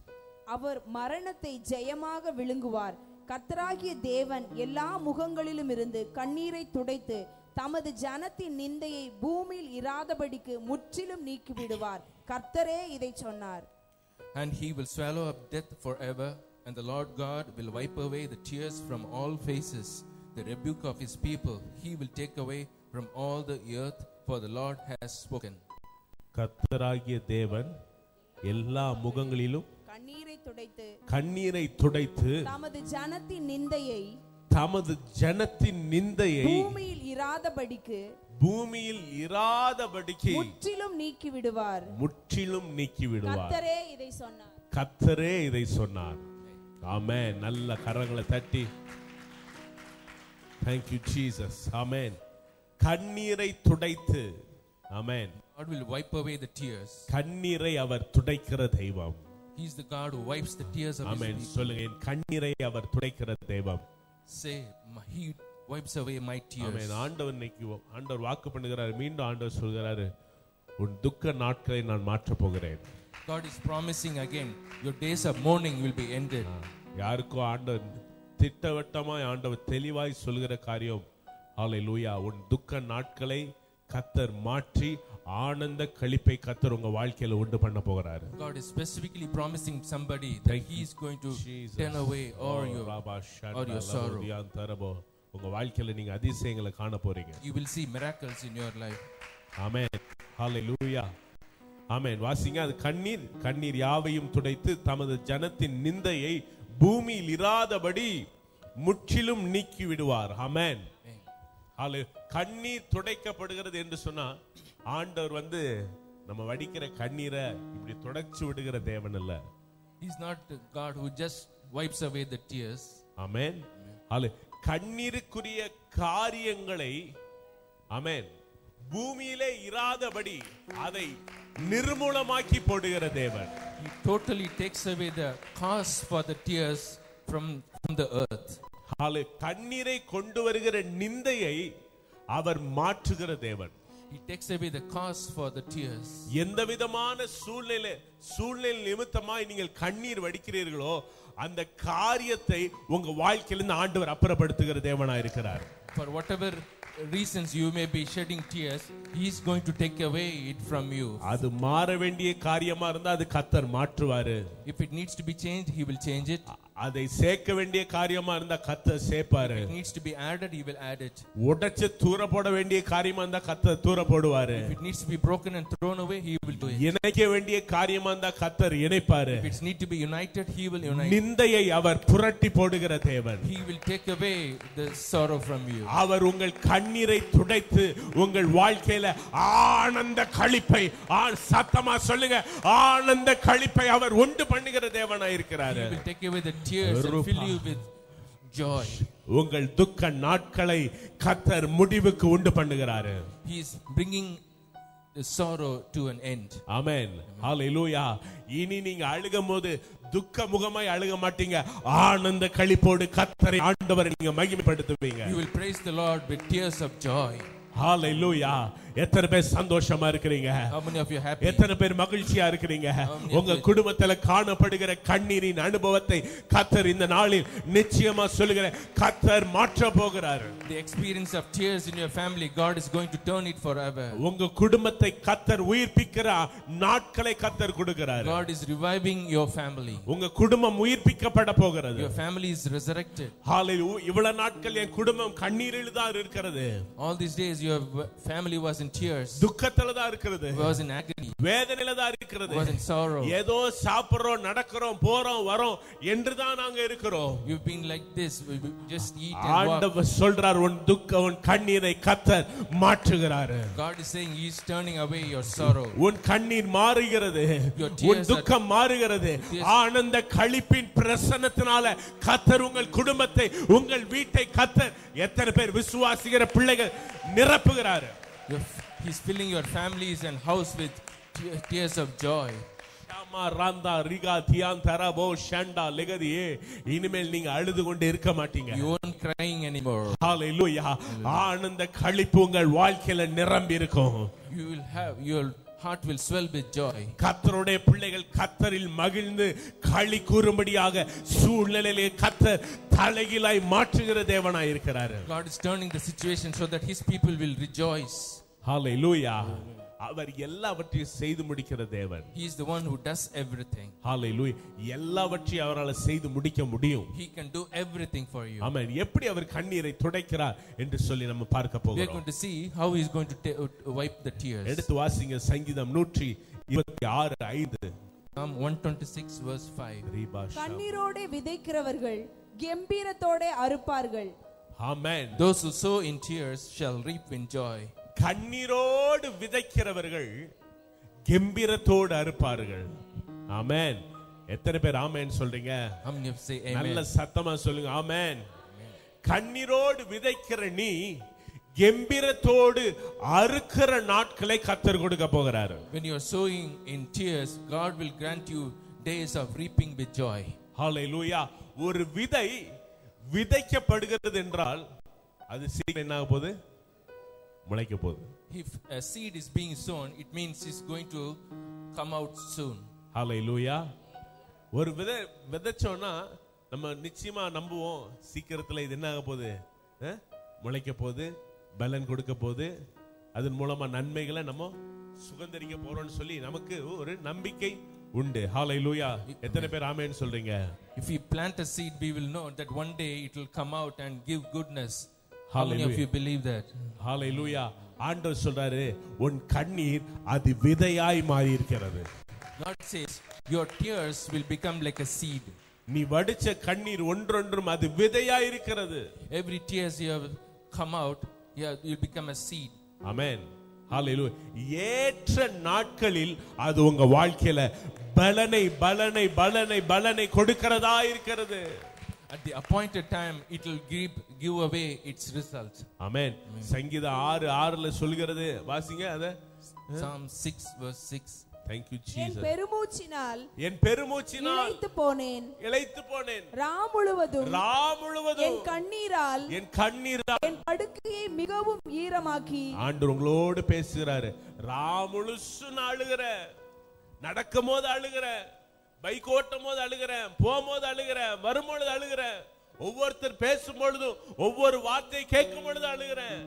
அவர் மரணத்தை ஜெயமாக விழுங்குவார். கர்த்தராகிய தேவன் எல்லா முகங்களிலும் இருந்து கண்ணீரை துடைத்து தமது ஜனத்தின் நிந்தையை பூமியில் இராதபடிக்கு முற்றிலும் நீக்கிவிடுவார். கர்த்தரே இதை சொன்னார். And he will swallow up death forever, and the Lord God will wipe away the tears from all faces. The rebuke of his people he will take away from all the earth, for the Lord has spoken. கர்த்தராகிய தேவன் எல்லா முகங்களிலும் கண்ணீரை துடைத்து தமது ஜனத்தின் நிந்தையை பூமியில் இராதபடிக்கு முற்றிலும் நீக்கிவிடுவார். கர்த்தரே இதை சொன்னார். ஆமென். நல்ல கரங்களை தட்டி Thank you Jesus. ஆமென். கண்ணீரை துடைத்து. ஆமென். God will wipe away the tears. கண்ணீரை அவர் துடைக்கிற தெய்வம். He is the God who wipes the tears of his amen. people. சொல்லுங்க, என் கண்ணீரை அவர் துடைக்கிற தெய்வம். Say, he wipes away my tears. ஆமென். ஆண்டவர் வாக்கு பண்ணுகிறார். மீண்டும் ஆண்டவர் சொல்கிறார், உன் துக்க நாட்களை நான் மாற்ற போகிறேன். God is promising again, your days of mourning will be ended. யாருக்கோ ஆண்டவர் திட்டவட்டமாய் ஆண்டவர் தெளிவாய் சொல்கிற காரியம், ஹalleluya, உன் துக்க நாட்களை கர்த்தர் மாற்றி ஆனந்த களிப்பை கர்த்தர் உங்க வாழ்க்கையில உண்டு பண்ண போகிறார். God is specifically promising somebody that he is going to turn away all your sorrow. உங்க வாழ்க்கையில நீங்க அதிசயங்களை காண போறீங்க. You will see miracles in your life. ஆமென். ஹalleluya. ஆமென். வாசிங்க. அது கண்ணீர் யாவையும் துடைத்து தமது ஜனத்தின் நிந்தையை பூமியில் இராதபடி முற்றிலும் நீக்கி விடுவார். ஆமென். கண்ணீர் துடைக்கப்படுகிறது என்று சொன்னா, ஆண்டவர் நம்ம வடிக்கிற கண்ணீரை இப்படி துடைச்சு விடுகிற தேவன் அல்ல. He is not the God who just wipes away the tears. ஆமென். கண்ணீருக்குரிய காரியங்களை, ஆமென், பூமியிலே இராதபடி அதை நிர்மூலமாக்கி போடுகிற தேவன். He totally takes away the cause for the tears from the earth. கண்ணீரை கொண்டு வருகிற நிந்தையை அவர் மாற்றுகிற தேவன். He takes away the cause for the tears. எந்த விதமான சூழ்நிலை நிமித்தமாய் நீங்கள் கண்ணீர் வடிக்கிறீர்களோ அந்த காரியத்தை உங்க வாழ்க்கையிலிருந்து ஆண்டவர் அப்புறப்படுத்துகிற தேவனா இருக்கிறார். For whatever reasons you may be shedding tears, he is going to take away it from you. அது மாற வேண்டிய காரியமா இருந்தா அது கர்த்தர் மாற்றுவாரு. If it needs to be changed, he will change it. அதை சேர்க்க வேண்டிய காரியமா இருந்தா கர்த்தர் சேர்ப்பாரு. If it needs to be added, he will add it. உடைச்சு தூர போட வேண்டிய காரியமா இருந்தா கர்த்தர் தூர போடுவாரு. If it needs to be broken and thrown away, he will do it. இணைக்க வேண்டிய காரியமா இருந்தா கர்த்தர் இணைப்பாரு. If it needs to be united, he will unite. நிந்தையை அவர் புரட்டி போடுகிற தேவன். He will take away the sorrow from you. அவர் உங்கள் கண்ணீரை துடைத்து உங்கள் வாழ்க்கையில ஆனந்த களிப்பை, சத்தமா சொல்லுங்க, ஆனந்த களிப்பை அவர் உண்டு பண்ணுகிற தேவனாய் இருக்கிறார். He will take away the tears and fill you with joy. உங்கள் துக்க நாட்களை கர்த்தர் முடிவுக்கு உண்டு பண்ணுகிறார். He is bringing the sorrow to an end. ஆமென். ஹalleluya. இனி நீங்க அழுகும்போது துக்க முகமாய் அழுக மாட்டீங்க. ஆனந்த களிப்போடு கர்த்தரை ஆண்டவரை நீங்க மகிமைப்படுத்துவீங்க. You will praise the Lord with tears of joy. ஹalleluya. எத்தனை பேர் சந்தோஷமா இருக்கிறீங்க? How many of you are happy? எத்தனை பேர் மகிழ்ச்சியா இருக்கிறீங்க? உங்க குடும்பத்துல காணப்படுகிற கண்ணீரின் அனுபவத்தை கர்த்தர் இந்த நாளில் நிச்சயமா சொல்லுகிற கர்த்தர் மாற்ற போகிறார். The experience of tears in your family, God is going to turn it forever. உங்க குடும்பத்தை கர்த்தர் உயிர்ப்பிக்கிறார், நாட்களை கர்த்தர் கொடுக்கிறார். God is reviving your family. உங்க குடும்பம் உயிர்ப்பிக்கப்பட போகிறது. Your family is resurrected. ஹalleluya. இவ்வளவு நாட்கள் என் குடும்பம் கண்ணீரில் தான் இருக்கிறது. All these days your family was in tears. துக்கத்துல தான் இருக்கிறது. Was in agony. வேதனையில தான் இருக்கிறது. Was in sorrow. ஏதோ சாப்பிடுறோம், நடக்கிறோம், போறோம், வரோம் என்று தான் நாங்க இருக்கிறோம். You've been like this. We just eat and walk. ஆண்டவர் சொல்றார், உன் துக்கம், உன் கண்ணீரை கர்த்தர் மாற்றுகிறார். God is saying he is turning away your sorrow. உன் கண்ணீர் மாறுகிறது, உன் துக்கம் மாறுகிறது. ஆனந்த களிப்பின் பிரசன்னத்தினால கர்த்தர் உங்கள் குடும்பத்தை, உங்கள் வீட்டை கர்த்தர் எத்தனை பேர் விசுவாசிக்கிற பிள்ளைகள் நிரப்புகிறார். He is filling your families and house with tears of joy. இனிமேல் நீங்க அழுது கொண்டு இருக்க மாட்டீங்க. You won't crying anymore. ஹalleluya. ஆனந்த களிப்பு உங்கள் வாழ்க்கையில நிரம்பி இருக்கும். You will have your heart will swell with joy. கர்த்தருடைய பிள்ளைகள் கர்த்தரில் மகிழ்ந்து களி கூறும்படியாக சூழ்நிலையிலே கர்த்தர் தலைகீழாய் மாற்றுகிற தேவனாய் இருக்கிறார். God is turning the situation so that his people will rejoice. ஹalleluya. அவர் எல்லாவற்றையும் செய்து முடிக்கிற தேவன். He is the one who does everything. ஹalleluya. எல்லாவற்றையும் அவரால் செய்து முடிக்க முடியும். He can do everything for you. ஆமென். எப்படி அவர் கண்ணீரை துடைக்கிறார் என்று சொல்லி நம்ம பார்க்க போகிறோம். We are going to see how he is going to wipe the tears. எடுத்து வாசிங்க சங்கீதம் 126:5. Psalm 126 verse 5. கண்ணீரோடே விதைக்கிறவர்கள் கம்பீரத்தோடே அறுப்பார்கள். Amen. Those who sow in tears shall reap in joy. கண்ணீரோடு விதைக்கிறவர்கள் கம்பீரத்தோடு அறுப்பார்கள். ஆமென். எத்தனை பேர் ஆமென் சொல்றீங்க? How many of you say amen? நல்ல சத்தமா சொல்லுங்க ஆமென். கண்ணீரோடு விதைக்கிற நீ கம்பீரத்தோடு அறுக்கிற நாட்களை கர்த்தர் கொடுக்க போகிறார். When you are sowing in tears, God will grant you days of reaping with joy. ஹalleluya. ஒரு விதை விதைக்கப்படுகிறது என்றால் அது சீக்கிரம் என்ன ஆக போகுது? முளைக்க போகுது. If a seed is being sown, it means it's going to come out soon. ஹalleluya. ஒரு விதை விதைச்சோம்னா நம்ம நிச்சயமா நம்புவோம் சீக்கிரத்துல இது என்ன ஆக போகுது? முளைக்க போகுது, பலன் கொடுக்க போகுது, அதன் மூலமா நன்மைகளை நம்ம சுகந்தரிக்க போறோம்னு சொல்லி நமக்கு ஒரு நம்பிக்கை உண்டு. ஹalleluya. எத்தனை பேர் ஆமென் சொல்றீங்க? If we plant a seed, we will know that one day it will come out and give goodness. How Hallelujah. many of you believe that? ஹalleluya. ஆண்டவர் சொல்றாரு, உன் கண்ணீர் அது விதையாய் மாறி இருக்கிறது. God says your tears will become like a seed. நீ வடிச்ச கண்ணீர் ஒன்றொன்றும் அது விதையாய் இருக்கிறது. Every tears you have come out, you become a seed. ஆமென். ஹalleluya. ஏற்ற நாட்களில் அது உங்க வாழ்க்கையில பலனை பலனை பலனை பலனை கொடுக்கிறதா இருக்கிறது. At the appointed time, it will give away its results. ஆமென். சங்கீதம் 6:6 சொல்கிறது, வாசிங்க அத. Psalm 6 verse 6. Thank you N Jesus. பெருமூச்சினால் இளைத்து போனேன். முழுவதும் என் கண்ணீரால் என் படுக்கையை மிகவும் ஈரமாக்கி. ஆண்டவர் உங்களோடு பேசுகிறாரு. முழுசு அழுகிற, நடக்கும் போது அழுகிற, பைக் ஓட்டும் போது அழுகிறேன், போகும்போது அழுகிறேன், வரும்பொழுது அழுகிறேன், ஒவ்வொருத்தர் பேசும் பொழுதும் ஒவ்வொரு வார்த்தை கேட்கும் பொழுது அழுகிறேன்.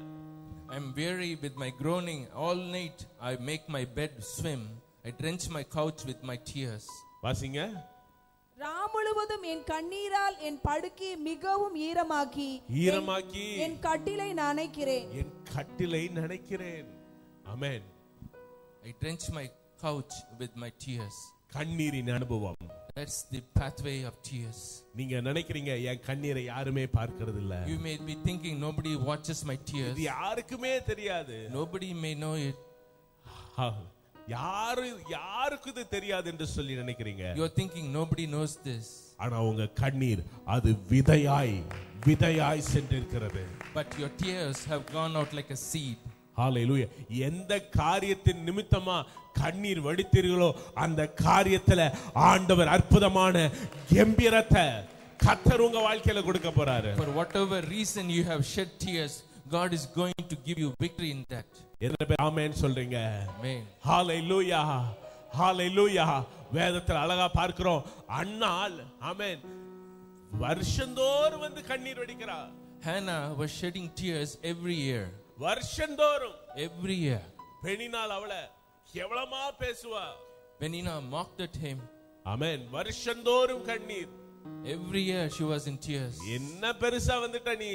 I am weary with my groaning. All night I make my bed swim. I drench my couch with my tears. வாசிங்க. முழுவதும் என் கண்ணீரால் என் படுக்கையை மிகவும் ஈரமாக்கி என் கட்டிலை நனைக்கிறேன். ஆமென். I drench my couch with my tears. கண்ணீரின் அனுபவம். That's the pathway of tears. நீங்க நினைக்கிறீங்க என் கண்ணீரை யாருமே பார்க்கிறது இல்ல. You may be thinking nobody watches my tears. இது யாருக்குமே தெரியாது. Nobody may know it. யாருக்கு இது தெரியாது என்று சொல்லி நினைக்கிறீங்க. You are thinking nobody knows this. ஆனா உங்க கண்ணீர் அது விதையாய் சென்றிருக்கிறது. But your tears have gone out like a seed. ஹalleluya. எந்த காரியத்தின் நிமித்தமா கண்ணீர் வடித்தீர்களோ அந்த காரியத்துல ஆண்டவர் அற்புதமான கம்பீரத்தை கர்த்தர் உங்க வாழ்க்கையில கொடுக்க போறாரு. For whatever reason you have shed tears, God is going to give you victory in that. எத்தனை பேர் ஆமென் சொல்றீங்க? Amen. ஹalleluya. ஹalleluya. வேதத்துல அழகா பார்க்கிறோம். அன்னாள் ஆமென் வருஷந்தோறும் வந்து கண்ணீர் வடிக்கிறா. Hannah was shedding tears every year. வருஷந்தோறும் Every year. பெனினாள் அவளை கேவலமா பேசுவா. Penina mocked at him. ஆமென். வருஷந்தோறும் கண்ணீர். Every year she was in tears. என்ன பெருசா வந்துட்ட நீ?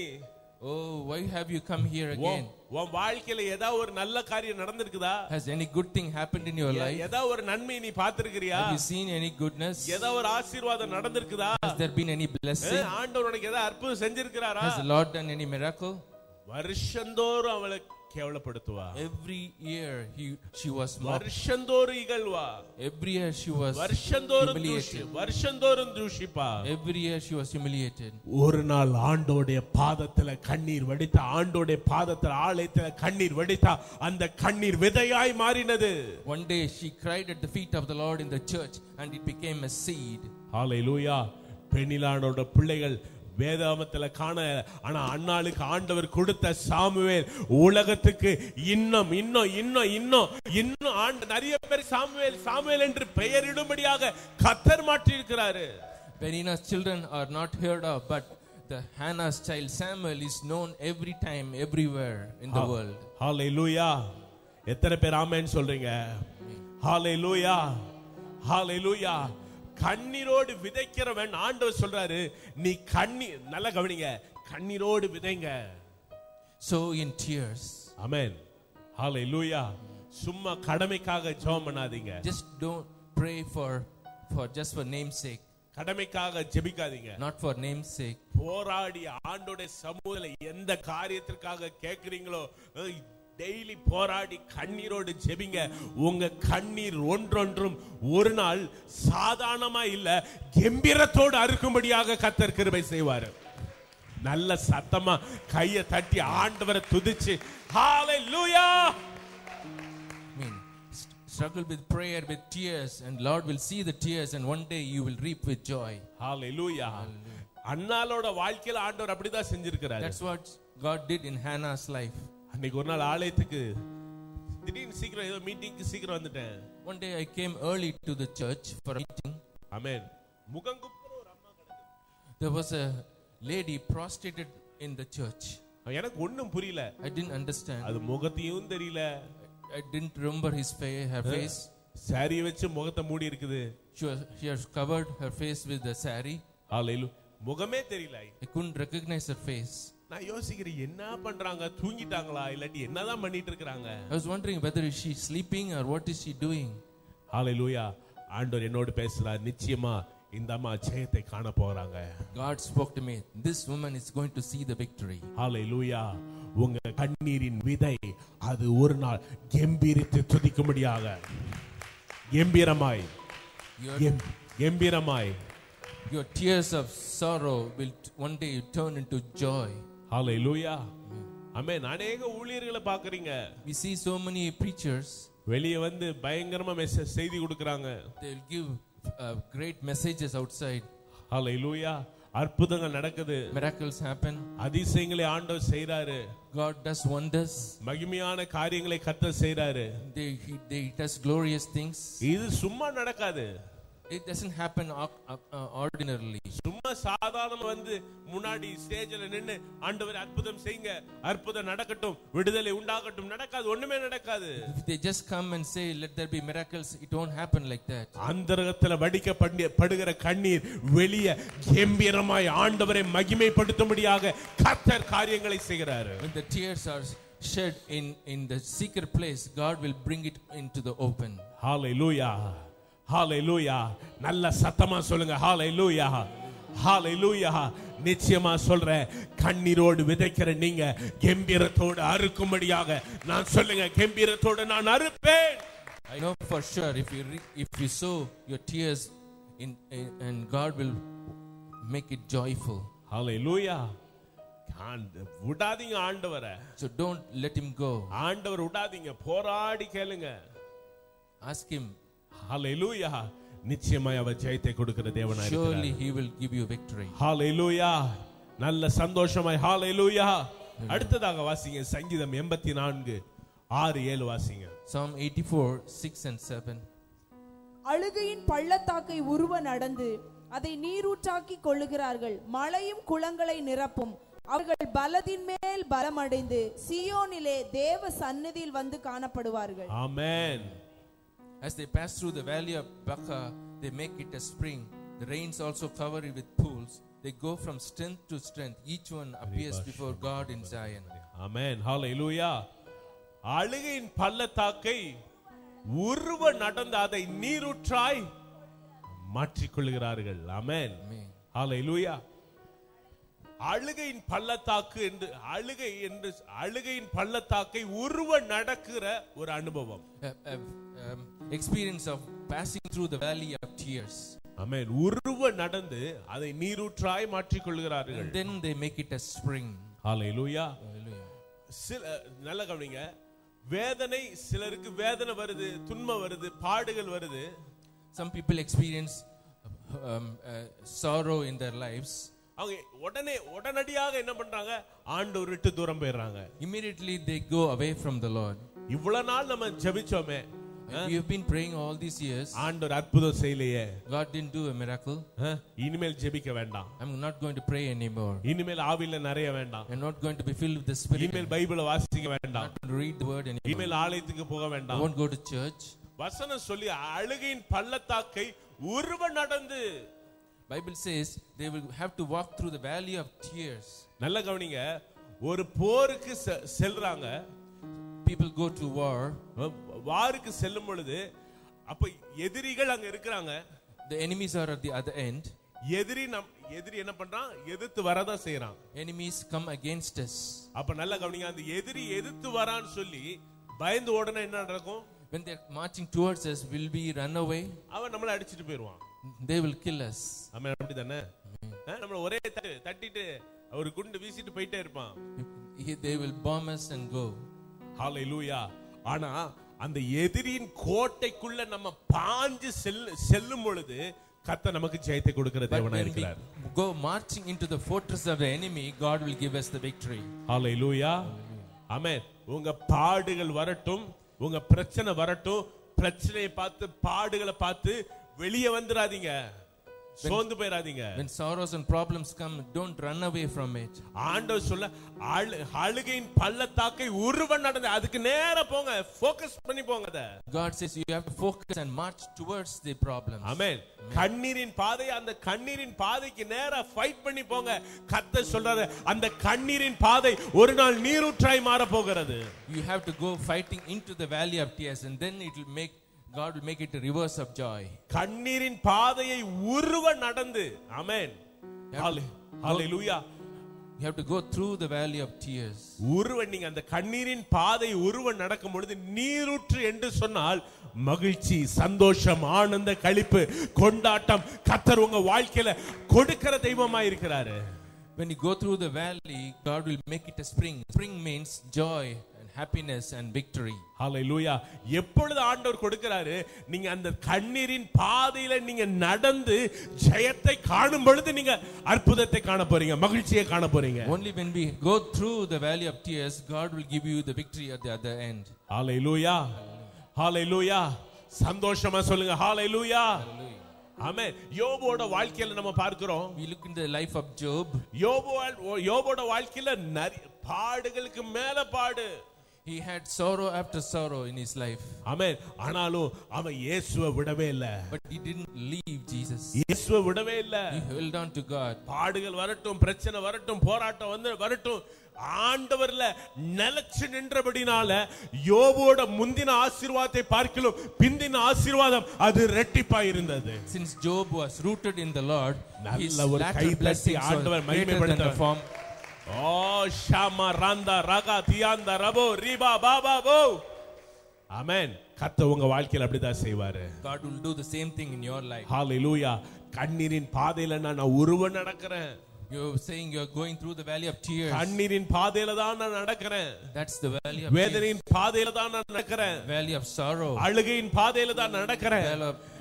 Oh, why have you come here again? உன் வாழ்க்கையில ஏதாவது ஒரு நல்ல காரியம் நடந்திருக்குதா? Has any good thing happened in your life? ஏதாவது ஒரு நன்மை நீ பார்த்திருக்கிறியா? Have you seen any goodness? ஏதாவது ஒரு ஆசீர்வாதம் நடந்திருக்குதா? Has there been any blessing? ஆண்டவர் உனக்கு ஏதாவது அற்புதம் செஞ்சிருக்கிறாரா? Has the Lord done any miracle? வருஷந்தோறும் அவளை கேவலப்படுத்துவா. Every year she was mocked. வருஷந்தோறும் இகழ்வா. Every year she was humiliated. வருஷந்தோறும் தூஷிப்பா. Every year she was humiliated. ஒரு நாள் ஆண்டோடைய பாதத்துல கண்ணீர் வடித்தா, ஆண்டோடைய பாதத்துல ஆலயத்துல கண்ணீர் வடித்தா, அந்த கண்ணீர் விதையாய் மாறினது. One day she cried at the feet of the Lord in the church and it became a seed. ஹalleluya. பெனினாளோட பிள்ளைகள் வேதாமத்துல காண, ஆனா அன்னாளுக்கு ஆண்டவர் கொடுத்த சாமுவேல் உலகத்துக்கு இன்னும் இன்னும் இன்னும் இன்னும் இன்னும் நிறைய பேர் சாமுவேல் சாமுவேல் என்று பெயரிடும்படியாக கர்த்தர் மாற்றியிருக்கிறாரு. Penina's children are not heard of, but the Hannah's child Samuel is known every time, everywhere in the world. Hallelujah. எத்தனை பேர் ஆமென் சொல்றீங்க? Hallelujah. Hallelujah. கண்ணீரோடு விதைக்கிறவன் ஆண்டவர் சொல்றாரு, நீ கண்ணீர், நல்ல கவனிங்க, கண்ணீரோடு விதைங்க. Sow in tears. ஆமென். ஹalleluya. சும்மா கடமைக்காக ஜெபம் பண்ணாதீங்க. Just don't pray for just for name's sake. கடமைக்காக ஜெபிக்காதீங்க. Not for name's sake. போராடி ஆண்டோட சமூகத்துல எந்த காரியத்திற்காக கேக்குறீங்களோ டெய்லி போராடி கண்ணீரோடு ஜெபிங்க. உங்க கண்ணீர் ஒன்றொன்றும் ஒரு நாள் சாதாரணமா இல்ல, கம்பீரத்தோடு அறுக்கும்படியாக கர்த்தர் கிருபை செய்வார். நல்ல சத்தமா கையை தட்டி ஆண்டவரை துதிச்சு ஹalleluya. Struggle with prayer with tears and Lord will see the tears and one day you will reap with joy. Hallelujah. அன்னாளோட வாழ்க்கையில ஆண்டவர் அப்படிதான் செஞ்சிருக்கிறார். That's what God did in Hannah's life. அன்னைக்கு ஒரு நாள் ஆலயத்துக்கு திடீர்னு சீக்கிரம் ஏதோ மீட்டிங்க்கு சீக்கிரம் வந்துட்டேன். One day I came early to the church for a meeting. ஆமென். முகங்குப்புற ஒரு அம்மா கிடக்குது. There was a lady prostrated in the church. எனக்கு ஒண்ணும் புரியல. I didn't understand. அது முகத்தையும் தெரியல. I didn't remember her face. Sorry வச்சு முகத்தை மூடி இருக்குது. She has covered her face with the sari. ஹalleluya. முகமே தெரியல. I couldn't recognize her face. நான் யோசிக்கிறேன், என்ன பண்றாங்க, தூங்கிட்டாங்களா இல்லாட்டி என்னதான் பண்ணிட்டு இருக்காங்க? I was wondering whether is she sleeping or what is she doing. ஹalleluya. ஆண்டவர் என்னோடு பேசுறார், நிச்சயமா இந்த அம்மா ஜெயத்தை காண போறாங்க. God spoke to me, this woman is going to see the victory. ஹalleluya. உங்க கண்ணீரின் விதை அது ஒரு நாள் கம்பீரித்து துதிக்கும்படியாக கம்பீரமாய் கம்பீரமாய் your tears of sorrow will one day turn into joy. Hallelujah. ஆமென். அநேக ஊழியர்களை பார்க்கறீங்க. We see so many preachers. வெளிய வந்து பயங்கரமா மெசேஜ் செய்தி கொடுக்கறாங்க. They will give great messages outside. Hallelujah. அற்புதங்கள் நடக்குது. Miracles happen. அதிசயங்களை ஆண்டவர் செய்றாரு. God does wonders. மகிமையான காரியங்களை கர்த்தர் செய்றாரு. They does glorious things. இது சும்மா நடக்காது. It doesn't happen ordinarily. சும்மா சாதாரணமா வந்து முன்னாடி ஸ்டேஜ்ல நின்னு ஆண்டவரே அற்புதம் செய்யுங்க, அற்புதம் நடக்கட்டும், விடுதலை உண்டாகட்டும், நடக்காது, ஒண்ணுமே நடக்காது. If they just come and say let there be miracles, it won't happen like that. அந்தரங்கத்துல வடிக்கப்படுகிற கண்ணீர் வெளியே கம்பீரமாய் ஆண்டவரை மகிமைப்படுத்தும்படியாக கர்த்தர் காரியங்களை செய்கிறார். When the tears are shed in the secret place, God will bring it into the open. Hallelujah. Hallelujah. நல்ல சத்தமா சொல்லுங்க hallelujah. Hallelujah. நிச்சயமா சொல்றேன், கண்ணீரோடு விதைக்கிற நீங்க கம்பீரத்தோடு அறுக்கும்படியாக நான் சொல்லுங்க, கம்பீரத்தோடு நான் அறுப்பேன். I know for sure if you sow your tears and God will make it joyful. Hallelujah. விடாதீங்க ஆண்டவரை. So don't let him go. ஆண்டவர் விடாதீங்க, போராடி கேளுங்க. Ask him. Hallelujah. நிச்சயமாய் அவர் ஜெயத்தை கொடுக்கிற தேவனாய் இருக்கிறார். Surely he will give you victory. Hallelujah. நல்ல சந்தோஷமாய் hallelujah. அடுத்ததாக வாசிங்க சங்கீதம் 84:6-7 வாசிங்க. Psalm 84:6 and 7. அழுகையின் பள்ளத்தாக்கை உருவ நடந்து அதை நீரூற்றாக்கி கொள்ளுகிறார்கள். மழையும் குளங்களை நிரப்பும். அவர்கள் பலத்தின் மேல் பலமடைந்து சீயோனிலே தேவ சந்நிதியில் வந்து காணப்படுவார்கள். ஆமென். As they pass through the valley of Baca, they make it a spring. The rains also cover it with pools. They go from strength to strength. Each one appears before God in Zion. Amen. Hallelujah. அழுகையின் பள்ளத்தாக்கை உருவ நடந்து அதை நீரூற்றாய் மாற்றிக்கொள்கிறார்கள். ஆமென். ஹalleluya. அழுகையின் பள்ளத்தாக்கு என்று அழுகையின் பள்ளத்தாக்கை உருவ நடக்கிற ஒரு அனுபவம். Experience of passing through the valley of tears. ஆமென். உருவ நடந்து அதை நீரூற்றாய் மாற்றிக்கொள்கிறார்கள். And then they make it a spring. Hallelujah. Hallelujah. நல்ல கவனிங்க. வேதனை, சிலருக்கு வேதனை வருது, துன்பம் வருது, பாடுகள் வருது. Some people experience sorrow in their lives. அவங்க உடனடியாக என்ன பண்றாங்க? ஆண்டவரை விட்டு தூரம் போயிடுறாங்க. Immediately they go away from the Lord. இவ்வளவு நாள் நம்ம ஜெபிச்சோமே, we have been praying all these years. ஆண்டவர் அற்புதம் செய்யலையே, God didn't do a miracle. இனிமேல் ஜெபிக்க வேண்டாம். I'm not going to pray anymore. இனிமேல் ஆவியில நிறைய வேண்டாம். I'm not going to be filled with the Spirit. இனிமேல் பைபிளை வாசிக்க வேண்டாம். Not going to read the word anymore. இனிமேல் ஆலயத்துக்கு போக I வேண்டாம். won't go to church. வசனம் சொல்லி அழுகையின் பள்ளத்தாக்கை உருவ நடந்து, Bible says they will have to walk through the valley of tears. நல்ல கவனிங்க. ஒரு போருக்கு செல்றாங்க. People go to war. வாருக்கு செல்லும் பொழுது அப்ப எதிரிகள் அங்க இருக்காங்க. The enemies are at the other end. எதிரி என்ன பண்றான்? எதிர்த்து வரதா செய்றான். Enemies come against us. அப்ப நல்ல கவனிங்க. அந்த எதிரி எதிர்த்து வரான்னு சொல்லி பயந்து ஓடுனா என்ன நடக்கும்? When they are marching towards us, will we run away? அவன் நம்மள அடிச்சிட்டு போயிடுவான். They will kill us. ஆமென். அப்படிதானே? நம்மள ஒரே தட்டிட்டு ஒரு குண்டு வீசிட்டு போயிட்டே இருப்பான். They will bomb us and go. ஹalleluya. ஆனா அந்த எதிரியின் கோட்டைக்குள்ள நம்ம பாஞ்சு செல்லும் பொழுது கர்த்தர் நமக்கு ஜெயத்தை கொடுக்கிற தேவனாய் இருக்கிறார். Go marching into the fortress of the enemy, God will give us the victory. ஹalleluya. ஆமென். உங்க பாடுகள் வரட்டும், உங்க பிரச்சனை வரட்டும், பிரச்சனையை பார்த்து பாடுகளை பார்த்து வெளியே வந்துராதீங்க, சோர்ந்து போயிராதீங்க. When sorrows and problems come, don't run away from it. ஆண்டவர் சொல்ல அழுகையின் பள்ளத்தாக்கை உருவ நடந்து அதுக்கு நேரா போங்க, ஃபோக்கஸ் பண்ணி போங்க. God says you have to focus and march towards the problems. ஆமென். கண்ணீரின் பாதை, அந்த கண்ணீரின் பாதைக்கு நேரா ஃபைட் பண்ணி போங்க. கர்த்தர் சொல்றாரு அந்த கண்ணீரின் பாதை ஒரு நாள் நீரூற்றாய் மாற போகிறது. You have to go fighting into the valley of tears, and then God will make it a reverse of joy. கண்ணீரின் பாதையை உருவ நடந்து, ஆமென். ஹalleluya. You have to go through the valley of tears. உருவ நீங்க அந்த கண்ணீரின் பாதை உருவ நடக்கும் பொழுது நீரூற்று என்று சொன்னால் மகிழ்ச்சி, சந்தோஷம், ஆனந்த, களிப்பு, கொண்டாட்டம் கர்த்தர் உங்க வாழ்க்கையில கொடுக்கிற தெய்வமா இருக்கிறாரு. When you go through the valley, God will make it a spring. Spring means joy, happiness and victory. ஹalleluya. எப்பொழுது ஆண்டவர் கொடுக்கிறாரு? நீங்க அந்த கண்ணீரின் பாதையில நீங்க நடந்து ஜெயத்தை காணும் பொழுது நீங்க அற்புதத்தை காண போறீங்க, மகிழ்ச்சியை காண போறீங்க. Only when we go through the valley of tears, God will give you the victory at the other end. ஹalleluya. ஹalleluya. சந்தோஷமா சொல்லுங்க ஹalleluya. ஆமென். யோபோட வாழ்க்கையில நம்ம பார்க்கிறோம். We look in the life of Job. யோபோட வாழ்க்கையில பாடுகளுக்கு மேல பாடு. He had sorrow after sorrow in his life. ஆமென். ஆனாலும் அவன் இயேசுவை விடவே இல்ல. But he didn't leave Jesus. இயேசுவை விடவே இல்ல. He held on to God. பாடுகள் வரட்டும், பிரச்சனை வரட்டும், போராட்டம் வரட்டும், ஆண்டவர்ல நிலைச்சு நின்றபடினால யோபோட முந்தின ஆசீர்வாதத்தை பார்க்கிலும் பிந்தின ஆசீர்வாதம் அது இரட்டிப்பா இருந்தது. Since Job was rooted in the Lord, his latter blessings ஆண்டவர் were greater than the former. Oh shama randa raga tianda rabo riba baba bo. Amen. கர்த்தர் உங்க வாழ்க்கையில அப்படிதான் செய்வாரு. God will do the same thing in your life. Hallelujah. கண்ணீரின் பாதையில நான் உருவ நடக்கிறேன். You're saying you're going through the valley of tears. கண்ணீரின் பாதையில தான் நான் நடக்கிறேன். That's the valley of வேதனையின் பாதையில தான் நான் நடக்கிறேன். Valley of sorrow. அழுகையின் பாதையில தான் நடக்கிறேன்.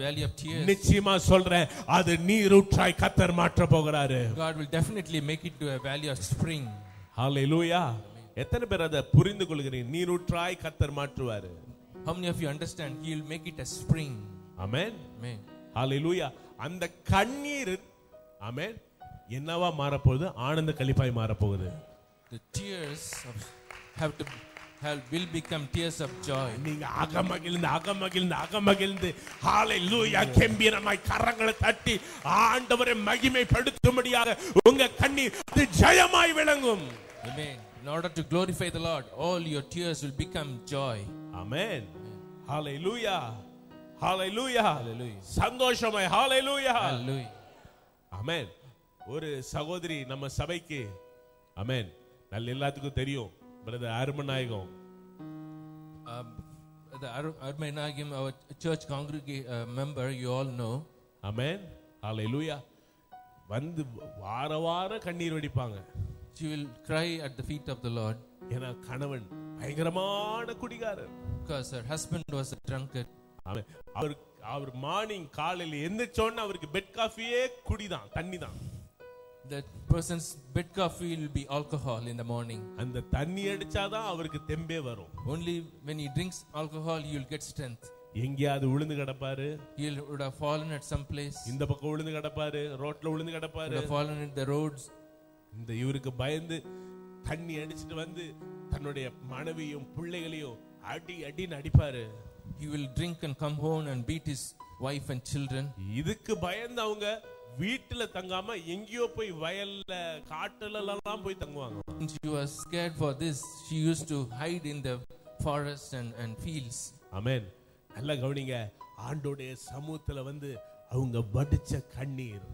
Valley of tears. நிச்சயமா சொல்றேன், அது நீரூற்றாய் கர்த்தர் மாற்ற போகிறாரு. God will definitely make it to a valley of spring. Hallelujah. எத்தனை பேர் அதை புரிந்து கொள்கிறீங்க? நீரூற்றாய் கர்த்தர் மாற்றுவாரு. How many of you understand he will make it a spring? Amen. Amen. Hallelujah. அந்த கண்ணீர், ஆமென், என்னவா மாறப்போகுது? ஆனந்த களிப்பாய் மாறப்போகுது. The tears will become tears of joy. நீங்க அகமகிழ்ந்து ஹalleluya கெம்பீரமாய் கரங்களை தட்டி ஆண்டவரை மகிமைப்படுத்தும்படியாக உங்க கண்ணீர் அது ஜெயமாய் விளங்கும். Amen. In order to glorify the Lord, all your tears will become joy. Amen. Hallelujah. Hallelujah. Hallelujah. சந்தோஷமாய் hallelujah. Hallelujah. Amen. ஒரு சகோதரி நம்ம சபைக்கு Amen. நல்ல எல்லாத்துக்கும் தெரியும். Brother Arumanayagam. The Armanagam, our church member, you all know. Amen. Hallelujah. வந்து வார கண்ணீர் வடிப்பாங்க. She will cry at the feet of the Lord. ஏன்னா கணவன் பயங்கரமான குடிகாரர். Because her husband was a drunkard. அவர் மார்னிங் காலையில எந்திரச்சோன்னு அவருக்கு பெட் காஃபியே குடிதான், தண்ணி தான். That person's bed coffee will be alcohol in the morning. அந்த தண்ணி அடிச்சாதான் அவருக்கு தெம்பே வரும். Only when he drinks alcohol he will get strength. எங்கயாவது விழுந்து கிடப்பாரு. He would have fallen at some place. இந்த பக்கம் விழுந்து கிடப்பாரு, ரோட்ல விழுந்து கிடப்பாரு. Would have fallen in the roads. இந்த இவருக்கு பயந்து தண்ணி அடிச்சிட்டு வந்து தன்னுடைய மனைவியும் பிள்ளைகளையும் அடின்னு அடிப்பாரு. He will drink and come home and beat his wife and children. இதுக்கு பயந்து அவங்க வீட்டுல தங்காம எங்கேயோ போய் வயல்ல காட்டுல எல்லாம் போய் தங்குவாங்க. She was scared for this. She used to hide in the forest and fields. Amen. நல்லா கவனிங்க. ஆண்டோடைய சமூகத்துல வந்து அவங்க வடிச்ச கண்ணீர்,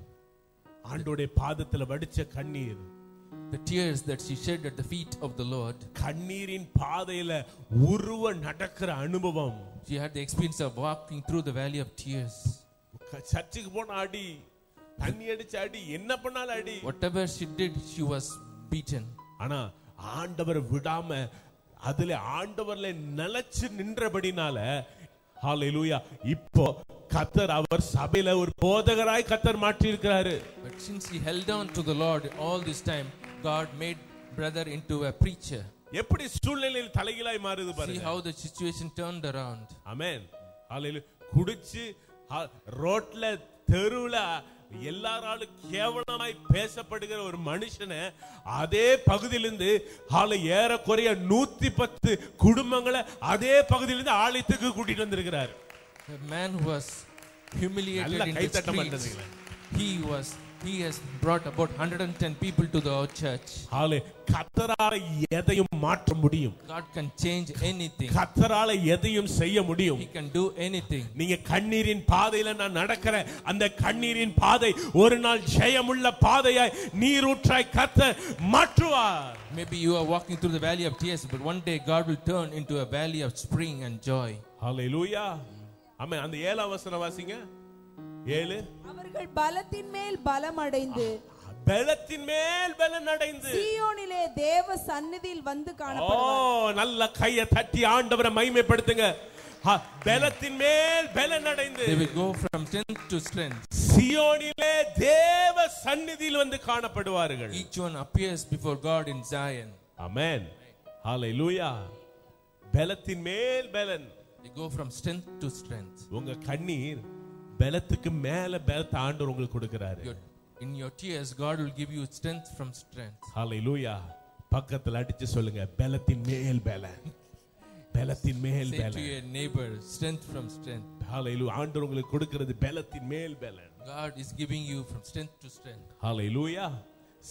ஆண்டோடைய பாதத்துல வடிச்ச கண்ணீர், the tears that she shed at the feet of the Lord. கண்ணீரின் பாதையில உருவ நடக்கிற அனுபவம். She had the experience of walking through the valley of tears. சர்ச்சுக்கு போன அடி, தண்ணி அடிச்ச அடி, என்ன பண்ணாலும் அடி. Whatever she did, she was beaten. ஆனா ஆண்டவர் விடாம அதுல ஆண்டவர்ல நிலைச்சு நின்றபடினால ஹalleluya இப்போ கர்த்தர் அவர் சபையில ஒரு போதகராய் கர்த்தர் மாற்றி இருக்கிறாரு. But since he held on to the Lord all this time, God made brother into a preacher. எப்படி சூழ்நிலையில் தலைகீழாய் மாறுது பாருங்க. See how the situation turned around. Amen. Hallelujah. குடிச்சு ரோட்ல தெருவுல எல்லாராலும் கேவலமாய் பேசப்படுகிற ஒரு மனுஷனை அதே பகுதியிலிருந்து ஏறக்குறைய 110 குடும்பங்களை அதே பகுதியிலிருந்து ஆலயத்துக்கு கூட்டிட்டு வந்திருக்கிறார். A man who was humiliated in the streets. He has brought about 110 people to our church. கர்த்தரால எதையும் மாற்ற முடியும். God can change anything. கர்த்தரால எதையும் செய்ய முடியும். He can do anything. நீங்க கண்ணீரின் பாதையில நான் நடக்கிறேன், அந்த கண்ணீரின் பாதை ஒரு நாள் ஜெயமுள்ள பாதையாய் நீரூற்றாய் கர்த்தர் மாற்றுவார். Maybe you are walking through the valley of tears, but one day God will turn into a valley of spring and joy. Hallelujah. ஆமென். அந்த 7ஆம் வசனம் வாசிங்க. 7. அவர்கள் பலத்தின் மேல் பலம் அடைந்து சீயோனிலே தேவ சந்நிதியில் வந்து காணப்படுவார்கள். நல்ல கையை தட்டி ஆண்டவரை மகிமைப்படுத்துங்க. பலத்தின் மேல் பலன் அடைந்து they will go from strength to strength. சீயோனிலே தேவ சந்நிதியில் வந்து காணப்படுவார்கள். Each one appears before God in Zion. Amen. Hallelujah. பலத்தின் மேல் பலன். They go from strength to strength. உங்க கண்ணீர் பலத்துக்கு மேல பலத்தை ஆண்டவர் உங்களுக்கு கொடுக்கிறாரு. In your tears God will give you strength from strength. Hallelujah. பக்கத்துல அடிச்சு சொல்லுங்க, பலத்தின் மேல் பலன். பலத்தின் மேல் பலன். Say to your neighbor, strength from strength. Hallelujah. ஆண்டவர் உங்களுக்கு கொடுக்கிறது பலத்தின் மேல் பலன். God is giving you from strength to strength. Hallelujah.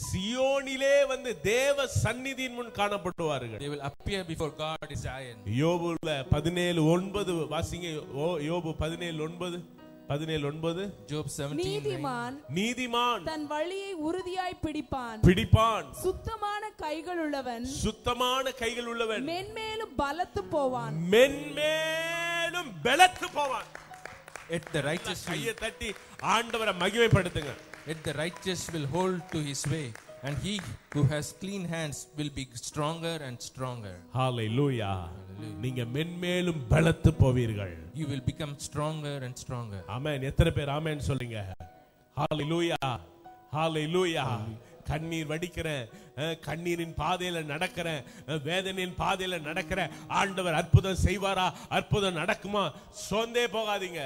சியோனிலே வந்து தேவ சந்நிதியின் முன் காணப்படுவார்கள். They will appear before God in Zion. யோபுல 17:9 வாசிங்க. யோபு 17:9. Job 17:9. நீதிமான் தன் வழியை உறுதியாய் பிடிப்பான். சுத்தமான கைகள் உள்ளவன் மென்மேலும் பலத்து போவான். At the righteous கையை தட்டி ஆண்டவரை மகிமைப்படுத்துங்க. At the righteous will hold to his way, and he who has clean hands will be stronger and stronger. Hallelujah. நீங்க மென்மேலும் பலத்து போவீர்கள். You will become stronger and stronger. ஆமென். எத்தனை பேர் ஆமென் சொல்றீங்க? Hallelujah. Hallelujah. கண்ணீர் வடிக்கிறேன், கண்ணீரின் பாதையில நடக்கிறேன், வேதனையின் பாதையில நடக்கிறேன், ஆண்டவர் அற்புதம் செய்வாரா, அற்புதம் நடக்குமா, சோர்ந்தே போகாதீங்க.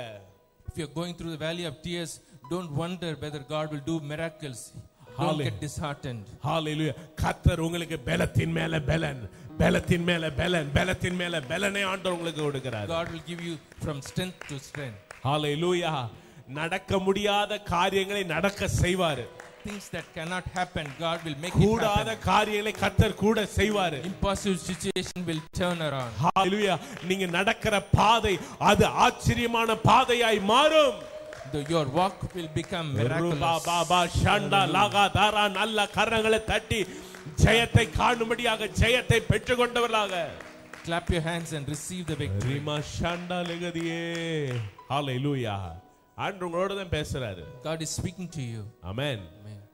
If you are going through the valley of tears, don't wonder whether God will do miracles. Don't get disheartened. ஹalleluya. கர்த்தர் உங்களுக்கு பலத்தின் மேல பலன், பலத்தின் மேல பலன், பலத்தின் மேல பலனை ஆண்டவர் உங்களுக்கு கொடுக்கிறார். God will give you from strength to strength. ஹalleluya. நடக்க முடியாத காரியங்களை நடக்க செய்வார். Things that cannot happen, God will make it கூடாத happen. காரியங்களை கர்த்தர் கூட செய்வார். Impossible situation will turn around. ஹalleluya. நீங்க நடக்கிற பாதை அது ஆச்சரியமான பாதையாய் மாறும். Your walk will become miraculous. Baba ஷண்டா லாகா தாரா நல்ல கரங்களை தட்டி ஜெயத்தை காணும்படியாக ஜெயத்தை பெற்றுக்கொண்டவர்களாக Clap your hands and receive the victory. ரிமா ஷண்டா லெகதியே. ஹalleluya. ஆண்டவர் உங்களோட தான் பேசுறாரு. God is speaking to you. ஆமென்.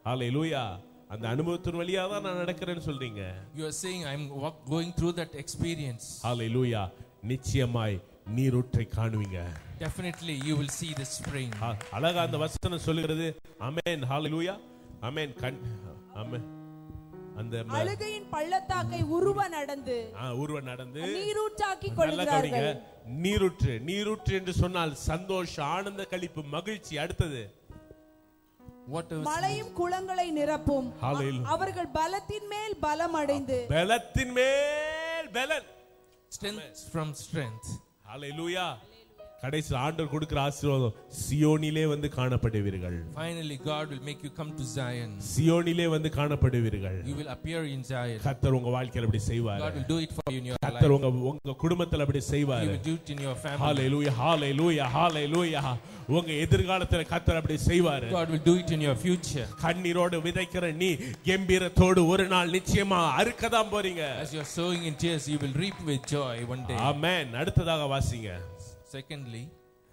ஹalleluya. அந்த அனுபவத்தின் வழியா தான் நான் நடக்கிறேன்னு சொல்றீங்க. You are saying I'm going through that experience. ஹalleluya. நிச்சயமாய் நீரூற்றை காணுவீங்க. Definitely you will see the spring. அழகா அந்த வசனம் சொல்லுகிறது. ஆமென். ஹalleluya. ஆமென். ஆமென். அந்த அழுகையின் பள்ளத்தாக்கை உருவ நடந்து நீரூற்றாக்கி கொள்கிறார்கள். நீரூற்று, நீரூற்று என்று சொன்னால் சந்தோஷம், ஆனந்த களிப்பு, மகிழ்ச்சி. அடுத்தது மலையும் குளங்களை நிரப்பும். அவர்கள் பலத்தின் மேல் பலம் அடைந்து, பலத்தின் மேல் பலன், strength from strength. ஹalleluya. கடைசி ஆண்டவர் கொடுக்கிற ஆசீர்வாதம், சியோனிலே வந்து காணப்படுவீர்கள். Finally God will make you come to Zion. சியோனிலே வந்து காணப்படுவீர்கள். You will appear in Zion. கர்த்தர் உங்க வாழ்க்கையில அப்படி செய்வார். God will do it for you in your life. கர்த்தர் உங்க குடும்பத்துல அப்படி செய்வார். He will do it in your family. ஹalleluya, ஹalleluya, ஹalleluya. உங்க எதிர்காலத்துல கர்த்தர் அப்படி செய்வார். God will do it in your future. கண்ணீரோடு விதைக்கிற நீ கம்பீரத்தோடு ஒரு நாள் நிச்சயமா அறுக்க தான் போறீங்க. As you are sowing in tears, you will reap with joy one day. ஆமென். அடுத்ததாக வாசிங்க. Secondly,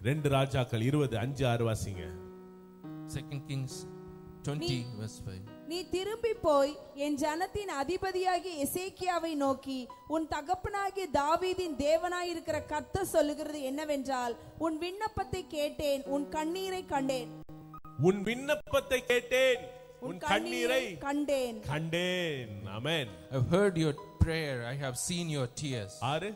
2 ராஜாக்கள் 20:5-6 வாசிங்க. 2 Kings 20 verse 5. நீ திரும்பி போய் என் ஜனத்தின் அதிபதியாகிய எசேக்கியாவை நோக்கி, உன் தகப்பனாகிய தாவீதின் தேவனாயிருக்கிற கர்த்தர் சொல்லுகிறது என்னவென்றால், உன் விண்ணப்பத்தை கேட்டேன், உன் கண்ணீரை கண்டேன். உன் விண்ணப்பத்தை கேட்டேன், உன் கண்ணீரை கண்டேன். கண்டேன். ஆமென். I have heard your prayer, I have seen your tears. 6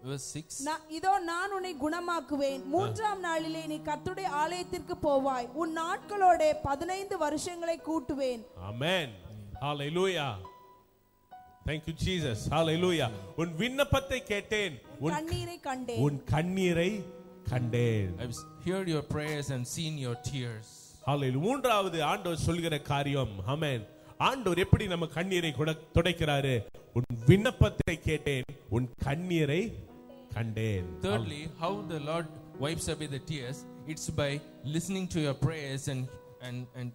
verse 6. இதோ நான் உன்னை குணமாக்குவேன். 3ஆம் நாளிலே நீ கர்த்தருடைய ஆலயத்திற்கு போவாய். உன் நாட்களோட 15 வருஷங்களை கூட்டுவேன். ஆமென். ஹalleluya. Thank you Jesus. Hallelujah. உன் விண்ணப்பத்தை கேட்டேன், உன் கண்ணீரை கண்டேன். உன் கண்ணீரை கண்டேன். I have heard your prayers and seen your tears. ஹalleluya. மூன்றாவது ஆண்டவர் சொல்கிற காரியம், ஆமென். ஆண்டவர் எப்படி நம்ம கண்ணீரை துடைக்கிறாரு? உன் விண்ணப்பத்தை கேட்டேன், உன் கண்ணீரை கண்டேன். Thirdly, how the Lord wipes away the tears, it's by listening to your prayers and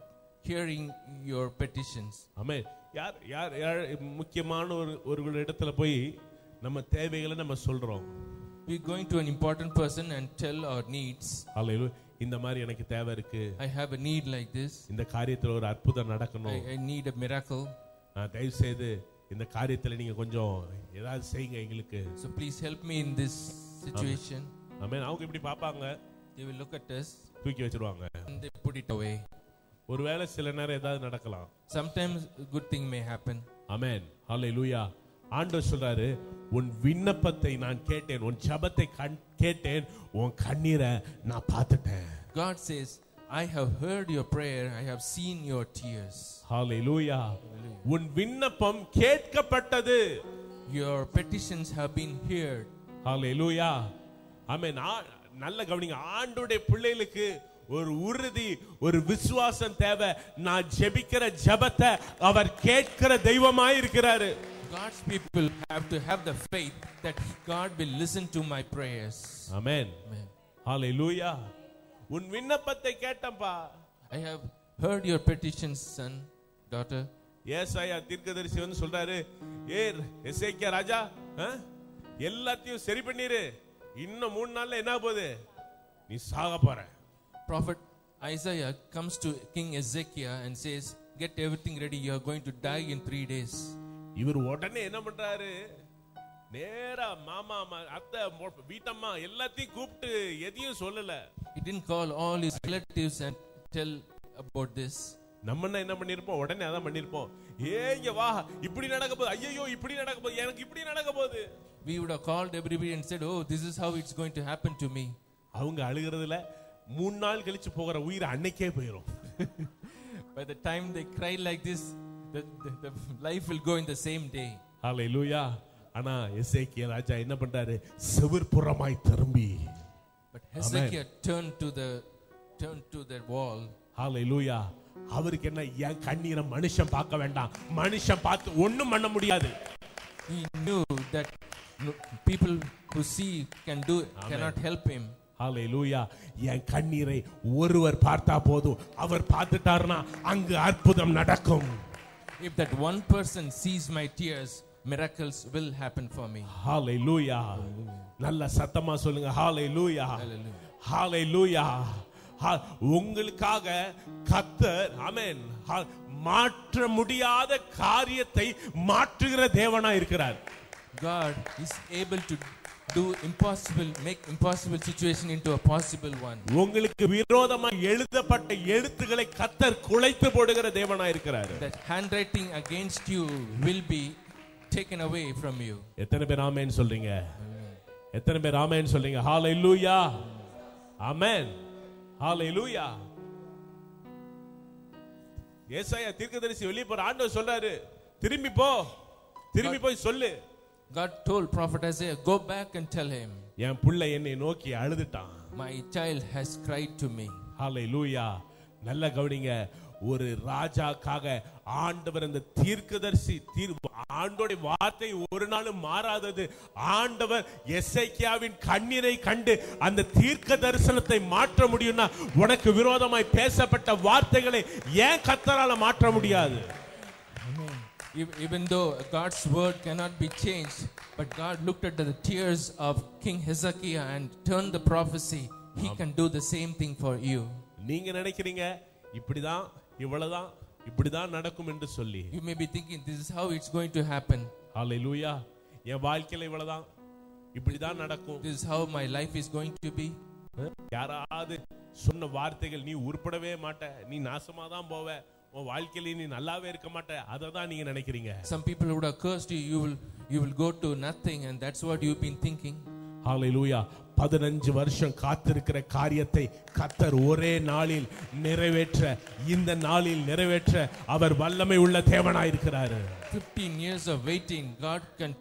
hearing your petitions. ஆமென். யார் முக்கியமான ஒரு இடத்துல போய் நம்ம தேவைகளை நம்ம சொல்றோம். We going to an important person and tell our needs. ஹalleluya. இந்த மாதிரி எனக்கு தேவை இருக்கு. I have a need like this. இந்த காரியத்துல ஒரு அற்புதம் நடக்கணும். I need a miracle. தயவு செய்து இந்த காரியத்துல நீங்க கொஞ்சம் ஏதாவது செய்யுங்க எங்களுக்கு. So please help me in this situation. ஆமென். அவங்க இப்படி பாப்பாங்க. They will look at us. தூக்கி வச்சிருவாங்க. And they put it away. ஒருவேளை சில நேரம் ஏதாவது நடக்கலாம். Sometimes a good thing may happen. ஆமென். ஹalleluya. ஆண்டவர் சொல்றாரு, உன் விண்ணப்பத்தை நான் கேட்டேன், உன் ஜெபத்தை கேட்டேன், உன் கண்ணீரை நான் பார்த்துட்டேன். God says, I have heard your prayer, I have seen your tears. ஹalleluya. உன் விண்ணப்பம் கேட்கப்பட்டது. Your petitions have been heard. ஹalleluya. ஆமென். நல்ல கவனிங்க. ஆண்டவருடைய பிள்ளைகளுக்கு ஒரு உறுதி, ஒரு விசுவாசம் தேவை. நான் ஜெபிக்கிற ஜெபத்தை அவர் கேட்கிற தெய்வமாய் இருக்கிறாரு. God's people have to have the faith that God will listen to my prayers. Amen. Amen. Hallelujah. உன் விண்ணப்பத்தை கேட்டப்பா. I have heard your petitions, son, daughter. ஏசாயா தீர்க்கதரிசி வந்து சொல்றாரு, எசேக்கியா ராஜா, எல்லாத்தையும் சரி பண்ணிரு, இன்னும் 3 நாள்ல என்ன போகுது, நீ சாக போற. Prophet Isaiah comes to King Ezekiel and says, get everything ready, you are going to die in 3 days. இவர் உடனே என்ன பண்றாரு, நேரா மாமா அத்தை வீட்டம்மா எல்லாத்தையும் கூப்பிட்டு எதையும் சொல்லல. He didn't call all his relatives and tell about this. நம்ம என்ன பண்ணிருப்போம், உடனே அதான் பண்ணிருப்போம். ஏங்க வா, இப்படி நடக்க போகுது, ஐயோ இப்படி நடக்க போகுது, எனக்கு இப்படி நடக்க போகுது. We would have called everybody and said, oh, this is how it's going to happen to me. அவங்க அழுகிறதுல 3 நாள் கழிச்சு போகிற உயிர் அன்னைக்கே போயிடும். By the time they cry like this, the life will go in the same day. ஹalleluya. ஆனா எசேக்கியா ராஜா என்ன பண்றாரு? செவிர்புறமாய் திரும்பி. But Hezekiah turned to the wall. ஹalleluya. அவருக்கு என்ன, என் கண்ணீரை மனுஷன் பார்க்க வேண்டாம், மனுஷன் பார்த்து ஒண்ணும் பண்ண முடியாது. He knew that people who see cannot help him. ஹalleluya. என் கண்ணீரை ஒருவர் பார்த்தா போதும், அவர் பார்த்துட்டார்னா அங்கு அற்புதம் நடக்கும். If that one person sees my tears, miracles will happen for me. ஹalleluya. நல்ல சத்தமா சொல்லுங்க ஹalleluya. Hallelujah. ஹalleluya. உங்களுக்காக கர்த்தர் ஆமென் மாற்ற முடியாத காரியத்தை மாற்றுகிற தேவனா இருக்கிறார். God is able to make impossible situation into a possible one. உங்களுக்கு விரோதமாக எழுதப்பட்ட எழுத்துக்களை கர்த்தர் குலைத்து போடுகிற தேவனா இருக்கிறார். That handwriting against you will be taken away from you. எத்தனை பேர் ஆமென் சொல்றீங்க? எத்தனை பேர் ஆமென் சொல்றீங்க? ஹalleluya. ஆமென். ஹalleluya. ஏசாயா தீர்க்கதரிசி வெளிய போற ஆண்டவர் சொல்றாரு, திரும்பி போய் சொல்லு. God told prophet Isaiah, go back and tell him, என் புள்ள என்னை நோக்கி அழுதுட்டான். my child has cried to me. ஹalleluya. நல்ல கவனிங்க, ஒரு ராஜாக்காக ஆண்டவர் அந்த தீர்க்கதரிசி ஆண்டோட வார்த்தை ஒரு நாளும் மாறாதது. ஆண்டவர் எசேக்கியாவின் கண்ணீரை கண்டு அந்த தீர்க்க தரிசனத்தை மாற்ற முடியும்னா உனக்கு விரோதமாய் பேசப்பட்ட வார்த்தைகளை ஏன் கர்த்தரால மாற்ற முடியாது? Even though God's word cannot be changed, but God looked at the tears of King Hezekiah and turned the prophecy. He can do the same thing for you. நீங்க நினைக்கிறீங்க இப்படிதான் இவ்வளவுதான் இப்படிதான் நடக்கும் என்று சொல்லி. You may be thinking this is how it's going to happen. ஹalleluya. என் வாழ்க்கையில இவ்வளவுதான் இப்படிதான் நடக்கும். This is how my life is going to be. யாராவது சொன்ன வார்த்தைகள் நீ உருப்படவே மாட்ட, நீ நாசமா தான் போவ, உன் வாழ்க்கையில நீ நல்லாவே இருக்க மாட்ட, அததான் நீங்க நினைக்கிறீங்க. Some people would have cursed you, you will go to nothing, and that's what you've been thinking. ஹalleluya. 15 வருஷம் காத்திருக்கிற காரியத்தை கர்த்தர் ஒரே நாளில் நிறைவேற்ற, இந்த நாளில் நிறைவேற்ற அவர் வல்லமை உள்ள தேவனாய் இருக்கிறார். 15 years of waiting, God can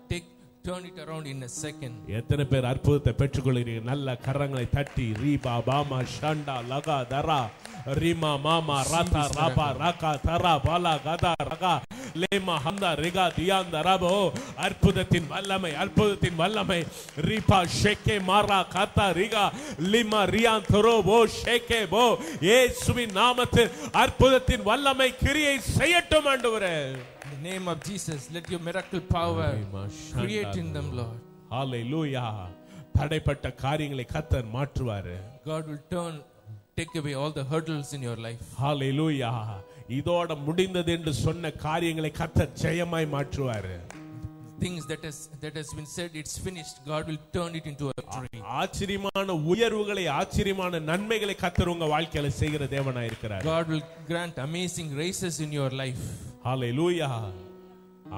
turn it around in a second. எத்தனை பேர் அற்புதத்தை பெற்றுக்கொள்கிறீர்கள்? நல்ல கரங்களை தட்டி ரீபா பாமா ஷண்டா லகா தரா ரிமா மாமா ராதா ராபா ராகா தரா பாலா கதா ரகா லேமா ஹம்தா ரிகா தியாந்த ரபோ. அற்புதத்தின் வல்லமை ரீபா ஷேகே மாரா காத்தா ரிகா லிமா ரியான் தரோபோ ஷேகே போ. இயேசுவின் நாமத்தில் அற்புதத்தின் வல்லமை கிரியை செய்யட்டும் ஆண்டவரே. In the name of Jesus, let your miracle power create in them, Lord. Hallelujah. தடைப்பட்ட காரியங்களை கர்த்தர் மாற்றுவார். God will take away all the hurdles in your life. Hallelujah. இதோட முடிந்தது என்று சொன்ன காரியங்களை கர்த்தர் ஜெயமாய் மாற்றுவார். Things that has been said it's finished, God will turn it into a victory. ஆச்சரியமான உயர்வுகளை, ஆச்சரியமான நன்மைகளை கர்த்தர் உங்க வாழ்க்கையில செய்கிற தேவனாய் இருக்கிறார். God will grant amazing races in your life. Hallelujah.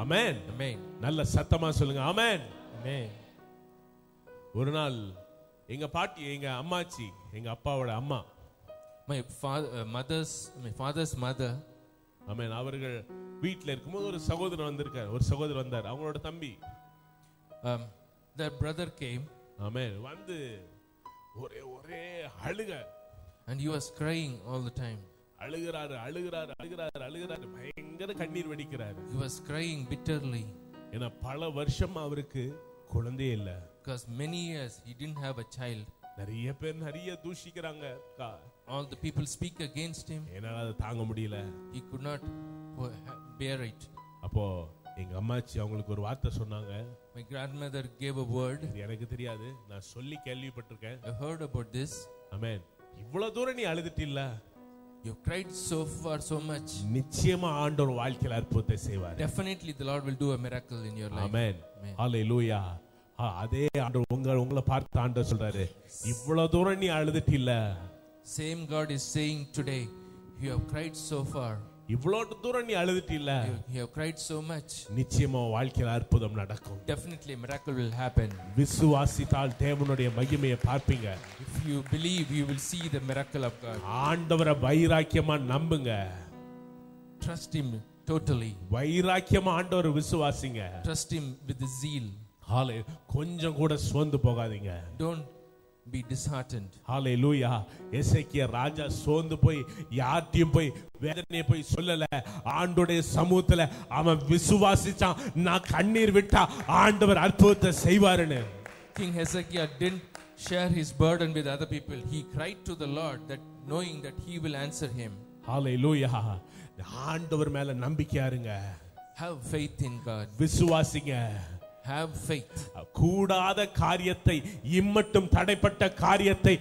Amen. Amen. நல்ல சத்தமா சொல்லுங்க amen. Amen. ஒரு நாள் எங்க பாட்டி, எங்க அம்மாச்சி, எங்க அப்பாவோட அம்மா, my father's mother, ஆமென், அவர்கள் வீட்ல இருக்கும்போது ஒரு சகோதரர் வந்தார், அவங்களோட தம்பி. their brother came. ஆமென். வந்து ஒரே அழுக. And he was crying all the time. அழுகிறாரு, பயங்கர கண்ணீர் வடிக்கிறாரு. He was crying bitterly. ஏன்னா பல வருஷம் அவருக்கு குழந்தையே இல்ல. Because many years he didn't have a child. நிறைய பேர் நிறைய தூஷிக்கிறாங்க. All the people speak against him. என்னால அதை தாங்க முடியல. He could not bear it. அப்போ எங்க அம்மாச்சி அவங்களுக்கு ஒரு வார்த்தை சொன்னாங்க. My grandmother gave a word. எனக்கு தெரியாது, நான் சொல்லி கேள்விப்பட்டிருக்கேன். I heard about this. ஆமென். இவ்வளவு தூரம் நீ அழுதுட்டில்ல, you cried so far so much. நிச்சயமா ஆண்டவர் வாழ்க்கையில அற்புதத்தை செய்வார். Definitely the Lord will do a miracle in your life. ஆமென். ஹalleluya. அதே ஆண்டவர் உங்களை பார்த்து ஆண்டவர் சொல்றாரு, இவ்வளவு தூரம் நீ அழுதுட்டில்ல. Same God is saying today, you have cried so far. இவ்வளவு தூரம் நீ அழுதுட்டில்ல. You have cried so much. நிச்சயமா வாழ்க்கையில அற்புதம் நடக்கும். Definitely a miracle will happen. விசுவாசித்தால் தேவனுடைய மகிமையை பார்ப்பீங்க. If you believe, you will see the miracle of God. ஆண்டவரை வைராக்கியமா நம்புங்க. trust him totally. வைராக்கியமா ஆண்டவர் விசுவாசிங்க. Trust him with the zeal. ஹalleluya. கொஞ்சம் கூட சோர்ந்து போகாதீங்க. Don't be disheartened. ஹalleluya. எசேக்கியா ராஜா சோர்ந்து போய் யார்ட்டையும் போய் வேதனையை போய் சொல்லல. ஆண்டவருடைய சமூகத்துல அவன் விசுவாசிச்சான். நான் கண்ணீர் விட்டா ஆண்டவர் அற்புதத்தை செய்வாருன்னு. King Hezekiah didn't share his burden with other people. He cried to the Lord, that knowing that he will answer him. ஹalleluya. ஆண்டவர் மேல நம்பிக்கையா இருங்க. Have faith in God. விசுவாசிங்க. Have faith. கூடாத காரியத்தை, இம்மட்டும் தடைப்பட்ட காரியத்தை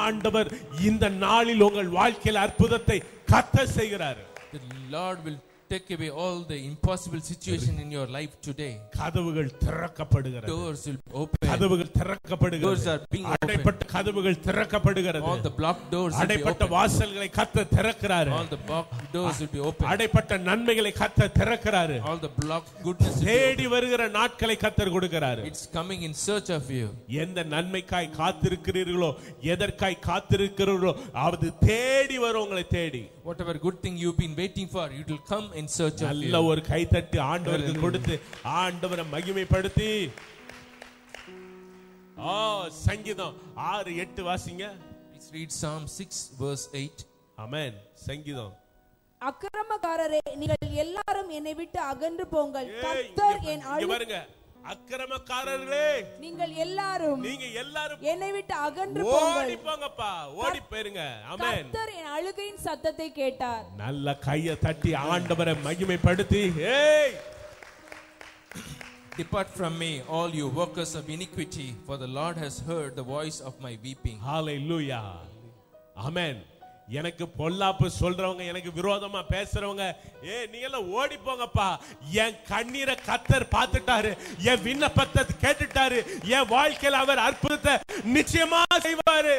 ஆண்டவர் இந்த நாளில் உங்கள் வாழ்க்கையில் அற்புதத்தை கத்த செய்கிறார். The Lord will take away all the impossible situation in your life today. கதவுகள் திறக்கப்படுகிறது. Doors will open. கதவுகள் திறக்கப்படுகிறது. Doors are being opened. அடைப்பட்ட கதவுகள் திறக்கப்படுகிறது. All the blocked doors will be அடைப்பட்ட opened. வாசல்களை கர்த்தர் திறக்கிறார். All the blocked doors will be opened. அடைப்பட்ட நன்மைகளை கர்த்தர் திறக்கிறார். All the blocked goodness will be தேடி opened. வருகிற நாட்களை கர்த்தர் கொடுக்கிறார். It's coming in search of you. எந்த நன்மைக்காய் காத்திருக்கிறீர்களோ, எதற்காய் காத்திருக்கிறீர்களோ, அது தேடி வரும் உங்களை தேடி. Whatever good thing you've been waiting for, it will come in search of நல்ல you. ஒரு கை தட்டி ஆண்டவருக்கு கொடுத்து ஆண்டவரை மகிமைப்படுத்தி. சங்கீதம் 6:8 வாசிங்க. Please read Psalm 6 verse 8. ஆமென். சங்கீதம். அக்கிரமக்காரரே, நீங்கள் எல்லாரும் என்னை விட்டு அகன்று போங்கள். கர்த்தர் என் பாருங்க. அக்கிரமக்காரர்களே, நீங்கள் எல்லாரும் என்னை விட்டு அகன்று போங்கள். ஓடி போங்கப்பா, ஓடி போயிருங்க. ஆமென். கர்த்தர் என் அழுகையின் சத்தத்தை கேட்டார். நல்ல கையை தட்டி ஆண்டவரை மகிமைப்படுத்தி. ஏய், Depart from me, all you workers of iniquity, for the Lord has heard the voice of my weeping. Hallelujah. Amen. எனக்கு பொல்லாப்பு சொல்றவங்க, எனக்கு விரோதமா பேசுறவங்க, நீங்க எல்லாம் ஓடி போங்கப்பா. என் கண்ணீரை கர்த்தர் பார்த்துட்டாரு, என் விண்ணப்பத்தை கேட்டுட்டாரு, என் வாழ்க்கையில் அவர் அற்புதத்தை நிச்சயமா செய்வாரு.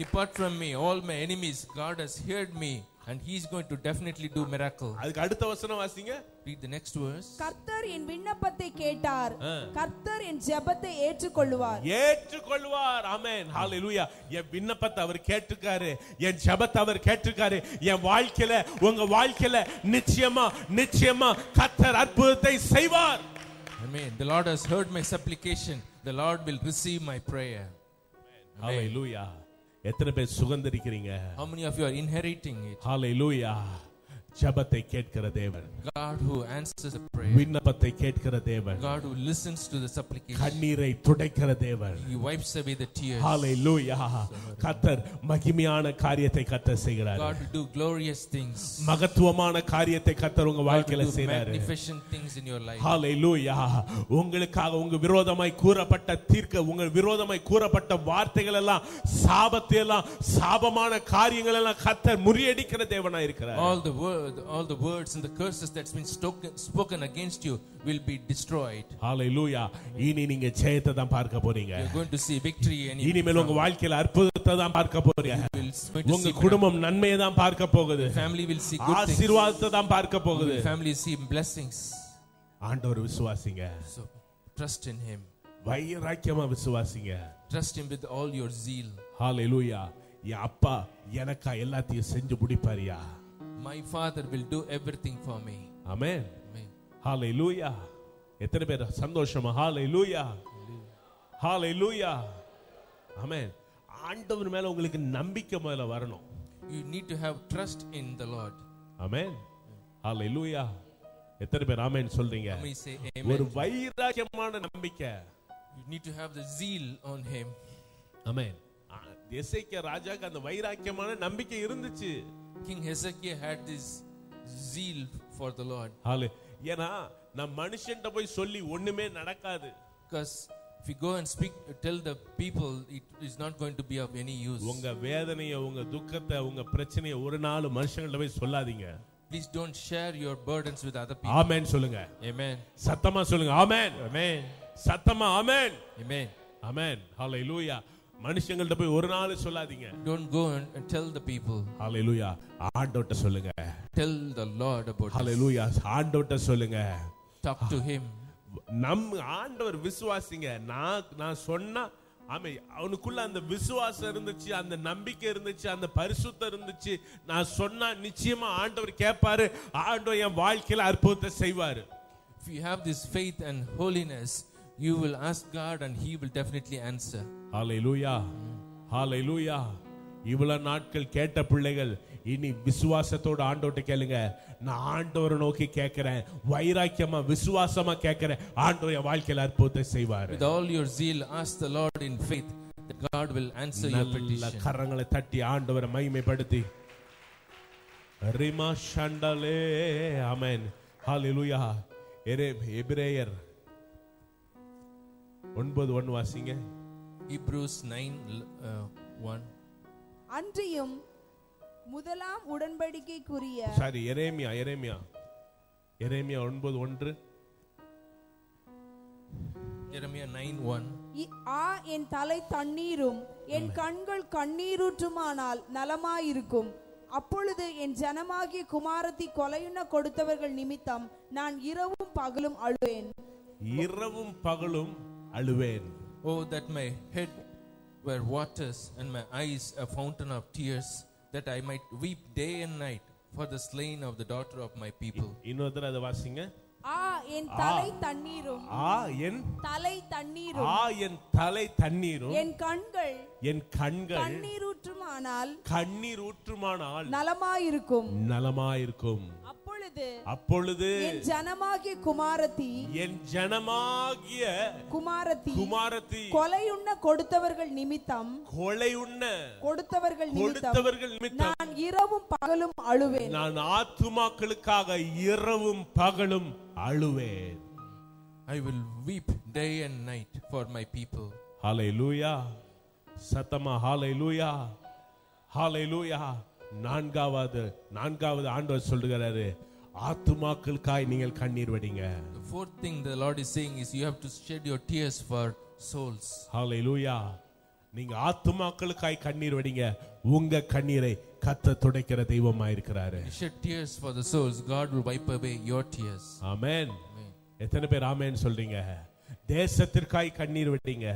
Depart from me, all my enemies. God has heard me, and he is going to definitely do miracle. அதுக்கு அடுத்த வசனம் வாசிங்க. Read the next verse. கர்த்தர் என் விண்ணப்பத்தை கேட்டார், கர்த்தர் என் ஜெபத்தை ஏற்றுக்கொள்வார். ஏற்றுக்கொள்வார். ஆமென். ஹalleluya. என் விண்ணப்பத்தை அவர் கேட்டுக்காரு, என் ஜெபத்தை அவர் கேட்டுக்காரு. என் வாழ்க்கையில, உங்க வாழ்க்கையில நிச்சயமா நிச்சயமா கர்த்தர் அற்புதத்தை செய்வார். Amen. The Lord has heard my supplication. The Lord will receive my prayer. Hallelujah. எத்தனை பேர் சுகந்தரிக்கிறீங்க? How many of you are inheriting it? Hallelujah. ஜெபத்தை கேட்கிற தேவன். God who answers the prayer. விண்ணப்பத்தை கேட்கிற தேவன். God who listens to the supplication. கண்ணீரை துடைக்கிற தேவன். He wipes away the tears. Hallelujah. கர்த்தர் மகிமையான காரியத்தை கர்த்தர் செய்கிறார். God will do glorious things. மகத்துவமான காரியத்தை கர்த்தர் உங்க வாழ்க்கையில செய்றார். Magnificent things in your life. Hallelujah. உங்களுக்காக உங்க விரோதமாய் கூறப்பட்ட உங்கள் விரோதமாய் கூறப்பட்ட வார்த்தைகள் எல்லாம், சாபத்தை எல்லாம், சாபமான காரியங்கள் எல்லாம் கர்த்தர் முறியடிக்கிற தேவனாய் இருக்கிறார். All the words and the curses that's been spoken against you will be destroyed. Hallelujah. இனி நீங்க ஜெயத்தை தான் பார்க்க போறீங்க. You're going to see victory. இனிமேல் உங்க வாழ்க்கையில அற்புதத்தை தான் பார்க்க போறீங்க. உங்க குடும்பம் நன்மையை தான் பார்க்க போகுது. Family will see good things. ஆசீர்வாதத்தை தான் பார்க்க போகுது. Family see blessings. ஆண்டவர் விசுவாசிங்க. So trust in him. வைராக்கியமா விசுவாசிங்க. Trust him with all your zeal. Hallelujah. என் அப்பா எனக்கா எல்லாத்தையும் செஞ்சு முடிப்பாரியா. My father will do everything for me. Amen. Amen. Hallelujah. எத்தனை பேர் சந்தோஷமா? Hallelujah. Hallelujah. Amen. ஆண்டவர் மேல உங்களுக்கு நம்பிக்கை முதல்ல வரணும். You need to have trust in the Lord. Amen. Hallelujah. எத்தனை பேர் ஆமென் சொல்றீங்க? Let me say amen. ஒரு வைராக்கியமான நம்பிக்கை. You need to have the zeal on him. Amen. எசேக்கியா ராஜாக்கு அந்த வைராக்கியமான நம்பிக்கை இருந்துச்சு. King Hezekiah had this zeal for the Lord. ஏன்னா நான் மனுஷன்ட்ட போய் சொல்லி ஒண்ணுமே நடக்காது. Because if you go and tell the people, it is not going to be of any use. உங்க வேதனையை, உங்க துக்கத்தை, உங்க பிரச்சனையை ஒரு நாள் மனுஷங்கள்ட்ட போய் சொல்லாதீங்க. Please don't share your burdens with other people. ஆமென் சொல்லுங்க. Amen. சத்தமா சொல்லுங்க. ஆமென். Amen. சத்தமா ஆமென். Amen. ஆமென். ஹalleluya. மனுஷங்கள்ட்ட போய் ஒரு நாள் சொல்லாதீங்க. Don't go and tell the people. ஹalleluya. ஆண்டவர்ட்ட சொல்லுங்க. Tell the Lord about it. ஹalleluya. ஆண்டவர்ட்ட சொல்லுங்க. Talk to him. நம் ஆண்டவர் விசுவாசிங்க. நான் சொன்னா ஆமென். அவனுக்குள்ள அந்த விசுவாசம் இருந்துச்சு, அந்த நம்பிக்கை இருந்துச்சு, அந்த பரிசுத்தம் இருந்துச்சு. நான் சொன்னா நிச்சயமா ஆண்டவர் கேட்பாரு, ஆண்டவர் என் வாழ்க்கையில அற்புதத்தை செய்வாரு. If you have this faith and holiness, you will ask God and He will definitely answer. ஹalleluya, ஹalleluya. இவ்வளவு நாட்கள் கேட்ட பிள்ளைகள் இனி விசுவாசத்தோட ஆண்டவர்ட்ட கேளுங்க. நான் ஆண்டவரை நோக்கி கேட்கிறேன், வைராக்கியமா விசுவாசமா கேட்கிறேன், ஆண்டவர் என் வாழ்க்கையில அற்புதத்தை செய்வார். With all your zeal, ask the Lord in faith that God will answer your petition. கரங்களை தட்டி ஆண்டவரை மகிமைப்படுத்தி ரிமா ஷண்டலே. ஆமென், ஹalleluya. எபிரேயர் 9:1 வாசிங்க. Hebrews 9:1. அன்றியும் முதலாம் உடன்படிக்கைக்குரிய சாரி, எரேமியா 9:1. Jeremiah 9:1. என் தலை தண்ணீரும் என் கண்கள் கண்ணீரூற்றுமானால் நலமாயிருக்கும். அப்பொழுது என் ஜனமாகிய குமாரத்தி கொலையுண்ண கொடுத்தவர்கள் நிமித்தம் நான் இரவும் பகலும் அழுவேன். இரவும் பகலும் அழுவேன். Oh, that my head were waters and my eyes a fountain of tears, that I might weep day and night for the slain of the daughter of my people. இன்னொரு அதை வாசிங்க. என் தலை தண்ணீரும் என் தலை தண்ணீரும் என் தலை தண்ணீரும் என் கண்கள் கண்ணீரூற்றுமானால் நலமாயிருக்கும். அப்பொழுது என் ஜனமாகிய குமாரத்தி கொலையுண்ண கொடுத்தவர்கள் நிமித்தம் நான் இரவும் பகலும் அழுவேன். நான் ஆத்துமாக்களுக்காக இரவும் பகலும் அழுவேன். I will weep day and night for my people. ஹalleluya. சத்தமா ஹalleluya, ஹalleluya. நான்காவது ஆண்டவர் சொல்றாரு, ஆத்துமாக்களுக்காய் நீங்கள் கண்ணீர் வடிங்க. The fourth thing the Lord is saying is you have to shed your tears for souls. ஹalleluya. நீங்க ஆத்துமாக்களுக்காய் கண்ணீர் வடிங்க. உங்க கண்ணீரை கர்த்தர் துடைக்கிற தெய்வமாய் இருக்கிறாரு. Shed tears for the souls, God will wipe away your tears. ஆமென். எத்தனை பேர் ஆமென் சொல்றீங்க? தேசத்திற்காய் கண்ணீர் வடிங்க.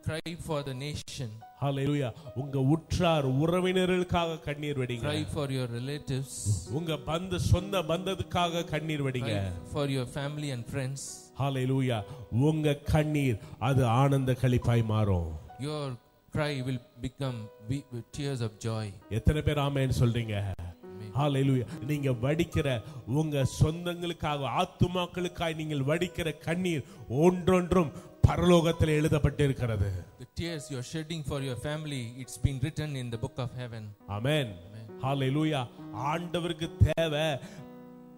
Cry for the nation. ஹalleluya. உங்க உற்றார் உறவினர்களுக்காக கண்ணீர் வடிங்க. Cry for your relatives. உங்க சொந்த பந்தத்துக்காக கண்ணீர் வடிங்க. Cry for your family and friends. ஹalleluya. உங்க கண்ணீர் அது ஆனந்த களிப்பாய் மாறும். Your cry will become tears of joy. எத்தனை பேர் ஆமென் சொல்றீங்க? ஹalleluya. நீங்க வடிக்கிற உங்க சொந்தங்களுக்காக ஆத்துமாக்களுக்காக நீங்கள் வடிக்கிற கண்ணீர் ஒன்றொன்றும் பரலோகத்தில் எழுதப்பட்டிருக்கிறது. The tears you are shedding for your family, it's been written in the book of heaven. ஆமென், ஹalleluya. ஆண்டவருக்கு தேவை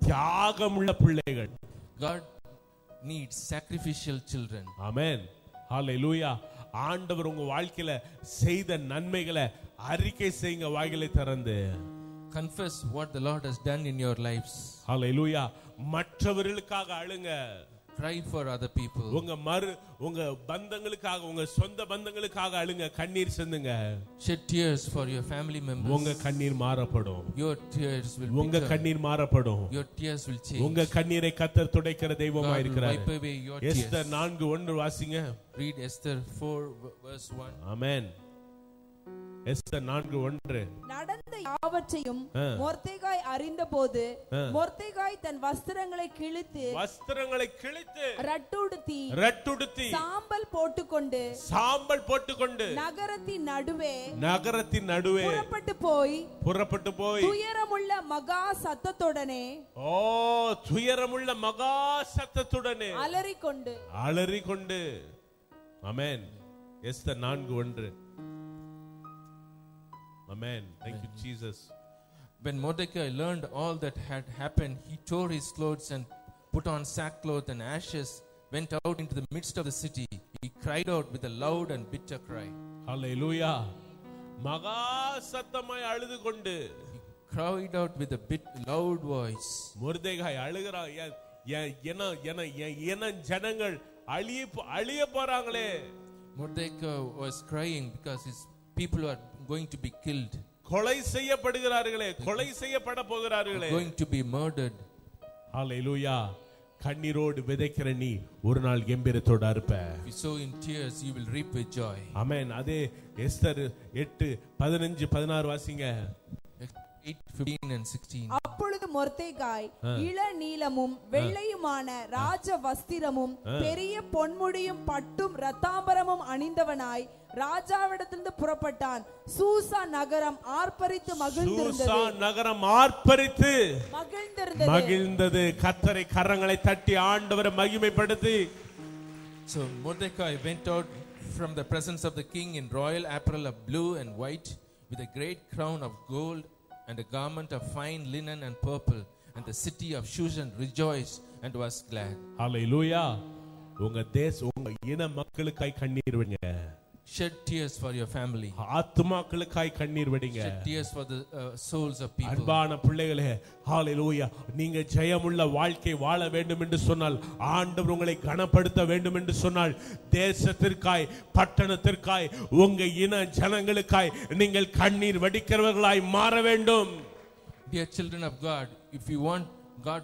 தியாகமுள்ள பிள்ளைகள். God needs sacrificial children. ஆமென், ஹalleluya. ஆண்டவர் உங்க வாழ்க்கையில செய்த நன்மைகளை அறிக்கை செய்யுங்க, வாய்களை திறந்து. Confess what the Lord has done in your lives. ஹalleluya. மற்றவர்களுக்காக அழுங்க. Cry for other people. உங்க பந்தங்களுக்காக, உங்க சொந்த பந்தங்களுக்காக அழுங்க, கண்ணீர் சிந்துங்க. Shed tears for your family members. உங்க கண்ணீர் மாறப்படும். Your tears will உங்க கண்ணீர் மாறப்படும். Your tears will change. உங்க கண்ணீரை கர்த்தர் துடைக்கிற தெய்வமாய் இருக்கிறார். wipe away your tears. Esther 4:1 வாசிங்க. Read Esther 4:1. ஆமென். எஸ்தர் 4:1. நடந்த யாவற்றையும் மொர்தெகாய் அறிந்தபோது மொர்தெகாய் தன் வஸ்திரங்களை கிழித்து ரட்டுடுத்தி சாம்பல் போட்டுக்கொண்டு நகரத்தின் நடுவே புறப்பட்டு போய் துயரமுள்ள மகா சத்தத்துடனே அலறிக்கொண்டு ஆமென். Esther 4:1. Amen. Thank you, Jesus. When Mordecai learned all that had happened, he tore his clothes and put on sackcloth and ashes, went out into the midst of the city. He cried out with a loud and bitter cry. Hallelujah. மகா சத்தமாய் அழுது கொண்டு, he cried out with a loud voice. மொர்தெகாய் அழுகிறான். என ஜனங்கள் அழிய போறாங்களே. Mordecai was crying because his people are going to be killed. கொலை செய்யப்படுகிறார்களே, கொலை செய்யப்பட போகிறார்களே, going to be murdered. Hallelujah. கண்ணீரோடு விதைக்கிற நீ ஒரு நாள் கம்பீரத்தோட இருப்ப. If you sow in tears, you will reap with joy. ஆமென். அதே எஸ்தர் 8:15-16 வாசிங்க. 8:15 and 16. அப்பொழுது மொர்தெகாய் இளநீலமும் வெள்ளையுமான ராஜ வஸ்திரமும் பெரிய பொன்முடியும் பட்டும் ரத்தாம்பரமும் அணிந்தவனாய் ராஜாவிடத்திலிருந்து புறப்பட்டான். சூசா நகரம் ஆர்ப்பரித்து மகிழ்ந்தது. கர்த்தரை கரங்களை தட்டி ஆண்டவரை மகிமைப்படுத்தி. So Mordecai went out from the presence of the king in royal apparel of blue and white, with a great crown of gold and a garment of fine linen and purple, and the city of Shushan rejoiced and was glad. Hallelujah. உங்க இன மக்களுக்காய் கண்ணீர் விடுங்க. Shed tears for your family. ஆத்துமாக்களுக்காய் கண்ணீர் விடுங்க. Shed tears for the souls of people. அன்பான பிள்ளைகளே, ஹalleluya. நீங்க ஜெயமுள்ள வாழ்க்கை வாழ வேண்டும் என்று சொன்னால், ஆண்டவர் உங்களை கனப்படுத்த வேண்டும் என்று சொன்னால், தேசத்திற்காய் பட்டணத்திற்காய் உங்க இன ஜனங்களுக்காய் நீங்கள் கண்ணீர் வடிக்கிறவர்களாய் மாற வேண்டும். Dear children of God, if you want God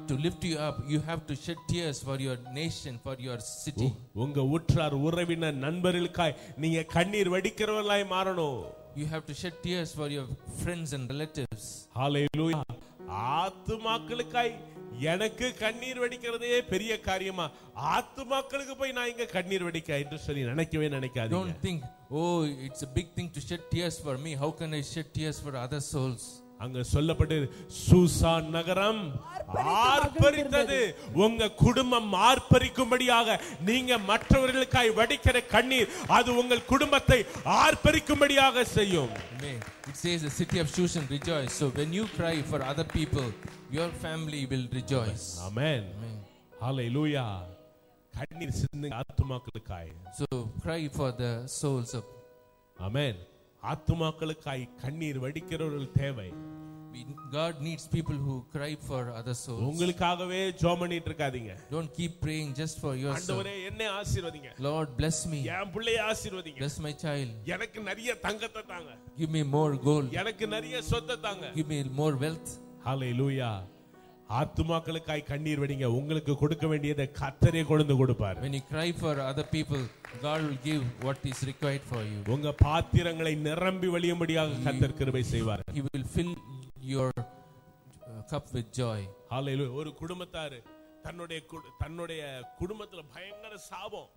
to lift you up, you have to shed tears for your nation, for your city. உங்க உற்றார் உறவினர் நண்பர்களுக்காய் நீங்க கண்ணீர் வடிக்கிறவர்களாய் மாறணும். You have to shed tears for your friends and relatives. Hallelujah. ஆத்துமாக்களுக்காய் எனக்கு கண்ணீர் வடிக்கிறதே பெரிய காரியமா, ஆத்துமாக்களுக்கு போய் நான் இங்க கண்ணீர் வடிக்க என்று சொல்லி நினைக்காதீங்க. Don't think, oh, it's a big thing to shed tears for me, how can I shed tears for other souls? அங்க சொல்லப்பட்டு சூசா நகரம் ஆர்ப்பரித்தது. உங்க குடும்பம் ஆர்ப்பரிக்கும்படியாக நீங்க மற்றவர்களுக்காய் வடிக்கிற கண்ணீர் அது உங்கள் குடும்பத்தை ஆர்ப்பரிக்கும்படியாக செய்யும். It says the city of Shushan rejoice. So when you cry for other people, your family will rejoice. Amen. Hallelujah. கண்ணீர் சிந்துங்க ஆத்துமாக்களுக்காய். So cry for the souls of. Amen. ஆத்துமாக்களுக்காய் கண்ணீர் வடிக்கிறவர்கள் தேவை. God needs people who cry for other souls. உங்களுக்காகவே ஜெபம் பண்ணிட்டு இருக்காதீங்க. Don't keep praying just for yourself. ஆண்டவரே என்னை ஆசீர்வதிங்க. Lord bless me. என் பிள்ளையை ஆசீர்வதிங்க. Bless my child. எனக்கு நிறைய தங்கத்தை தாங்க. Give me more gold. எனக்கு நிறைய சொத்தை தாங்க. Give me more wealth. Hallelujah. ஆத்துமாக்களுக்காய் கண்ணீர் வடிங்க. உங்களுக்கு கொடுக்க வேண்டியதை கர்த்தரே கொண்டு கொடுப்பார். When you cry for other people, God will give what is required for you. உங்க பாத்திரங்களை நிரம்பி வழியும்படியாக கர்த்தர் கிருபை செய்வார். He will fill your cup with joy. Hallelujah. ஒரு குடும்பத்தார் தன்னுடைய குடும்பத்துல பயங்கர சாபம்.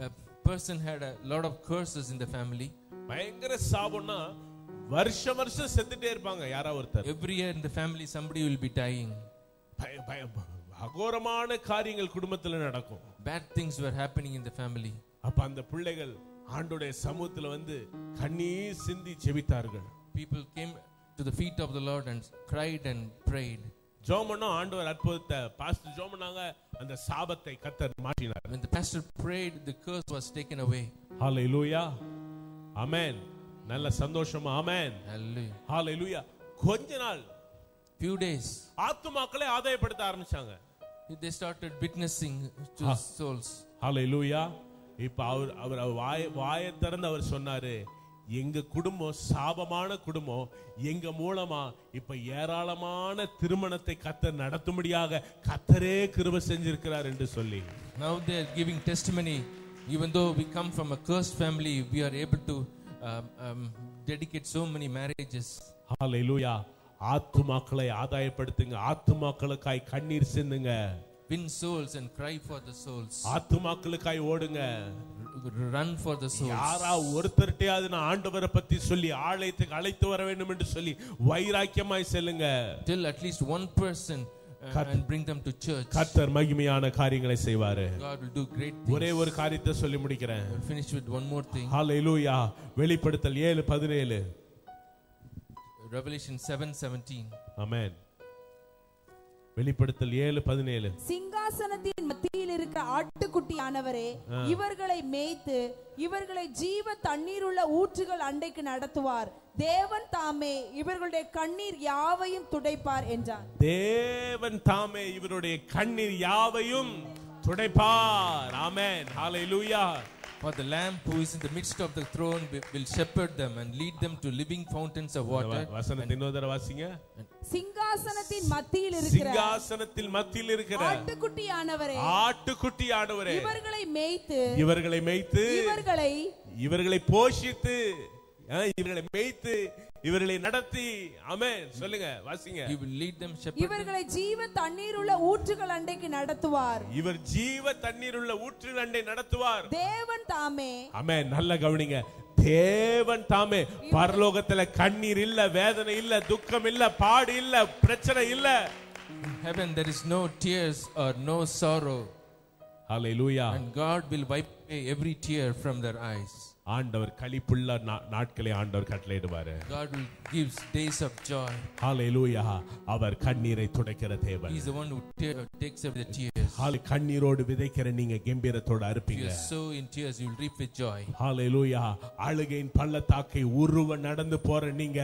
A person had a lot of curses in the family. பயங்கர சாபம்னா வருஷம் செத்துட்டே இருப்பாங்க யாரா ஒருத்தர். Every year in the family somebody will be dying. அகோரமான காரியங்கள் குடும்பத்துல நடக்கும். Bad things were happening in the family. அப்ப அந்த பிள்ளைகள் ஆண்டவருடைய சமூகத்துல வந்து கண்ணீர் சிந்தி ஜெபித்தார்கள். People came to the feet of the Lord and cried and prayed. ஜெபம்னா ஆண்டவர் அற்புதத்தை பாஸ்டர் ஜெபம்னாங்க அந்த சாபத்தை கர்த்தர் மாற்றினார். When the pastor prayed, the curse was taken away. Hallelujah. Amen. நல்ல சந்தோஷமா ஆமென். Hallelujah. Hallelujah. கொஞ்ச நாள் few days ஆத்துமாக்களை ஆதாயப்படுத்த ஆரம்பிச்சாங்க. They started witnessing to souls. Hallelujah. இப்ப அவர் வாயை திறந்து அவர் சொன்னாரு, எங்க குடும்பம் சாபமான குடும்பம், எங்க மூலமா இப்ப ஏராளமான திருமணத்தை கர்த்தர் நடத்தும்படியாக கர்த்தரே கிருபை செஞ்சிருக்கிறார் என்று சொல்லி. Now they are giving testimony, even though we come from a cursed family, we are able to dedicate so many marriages. Hallelujah. ஆத்துமாக்களை ஆதாயப்படுத்துங்க. ஆத்துமாக்களுக்காய் கண்ணீர் சிந்துங்க. Win souls and cry for the souls. ஆத்துமாக்களுக்காய் ஓடுங்க. Run for the souls. யாரா ஒருத்தர்ட்டயாவது நான் ஆண்டவரை பத்தி சொல்லி ஆலயத்துக்கு அழைத்து வர வேண்டும் என்று சொல்லி வைராக்கியமாய் செல்லுங்க. Till at least one person and bring them to church. கர்த்தர் மகிமையான காரியங்களை செய்வார். God will do great things. ஒரே ஒரு காரியத்தை சொல்லி முடிக்கிறேன். I'll finish with one more thing. Hallelujah. வெளிப்படுத்தல் 7:17. Revelation 7:17. Amen. வெளிப்படுத்தல் 7:17. சிங்காசனத்தின் மத்தியில் இருக்கிற ஆட்டுக்குட்டியானவரே இவர்களை மேய்த்து இவர்களை ஜீவ தண்ணீருள்ள ஊற்றுகள் அண்டைக்கு நடத்துவார். தேவன் தாமே இவர்களுடைய கண்ணீர் யாவையும் துடைப்பார் என்றார். தேவன் தாமே இவருடைய கண்ணீர் யாவையும் துடைப்பார். ஆமென். ஹalleluya. For the Lamb who is in the midst of the throne will shepherd them and lead them to living fountains of water. வசனத்தை இன்னொரு வாசிங்க. சிங்காசனத்தின் மத்தியில் இருக்கிற சிங்காசனத்தில் மத்தியில் இருக்கிற ஆட்டுக்குட்டியானவரே இவர்களை மேய்த்து இவர்களை போஷித்து இவர்களை மேய்த்து இவர்களை நடத்தி ஆமென் சொல்லுங்க வாசிங்க. He will lead them, shepherd இவர்களை ஜீவ தண்ணீருள்ள ஊற்றுகள் அண்டைக்கு நடத்துவார். இவர் ஜீவ தண்ணீருள்ள ஊற்றுகள் அண்டை நடத்துவார். தேவன் தாமே ஆமென். நல்ல கவனிங்க. தேவன் தாமே. பரலோகத்துல கண்ணீர் இல்ல, வேதனை இல்ல, துக்கம் இல்ல, பாடு இல்ல, பிரச்சனை இல்ல. In heaven there is no tears or no sorrow. Hallelujah. And God will wipe away every tear from their eyes. ஆண்டவர் களிப்புள்ள நாட்களை ஆண்டவர் கட்டளையிடுவார். God will give days of joy. Hallelujah. அவர் கண்ணீரை துடைக்கிற தேவன். He is the one who takes away the tears. கண்ணீரோடு விதைக்கிற நீங்க கம்பீரத்தோடு அறுப்பீங்க. If you sow in tears, you will reap with joy. Hallelujah. அழுகையின் பள்ளத்தாக்கை உருவ நடந்து போற நீங்க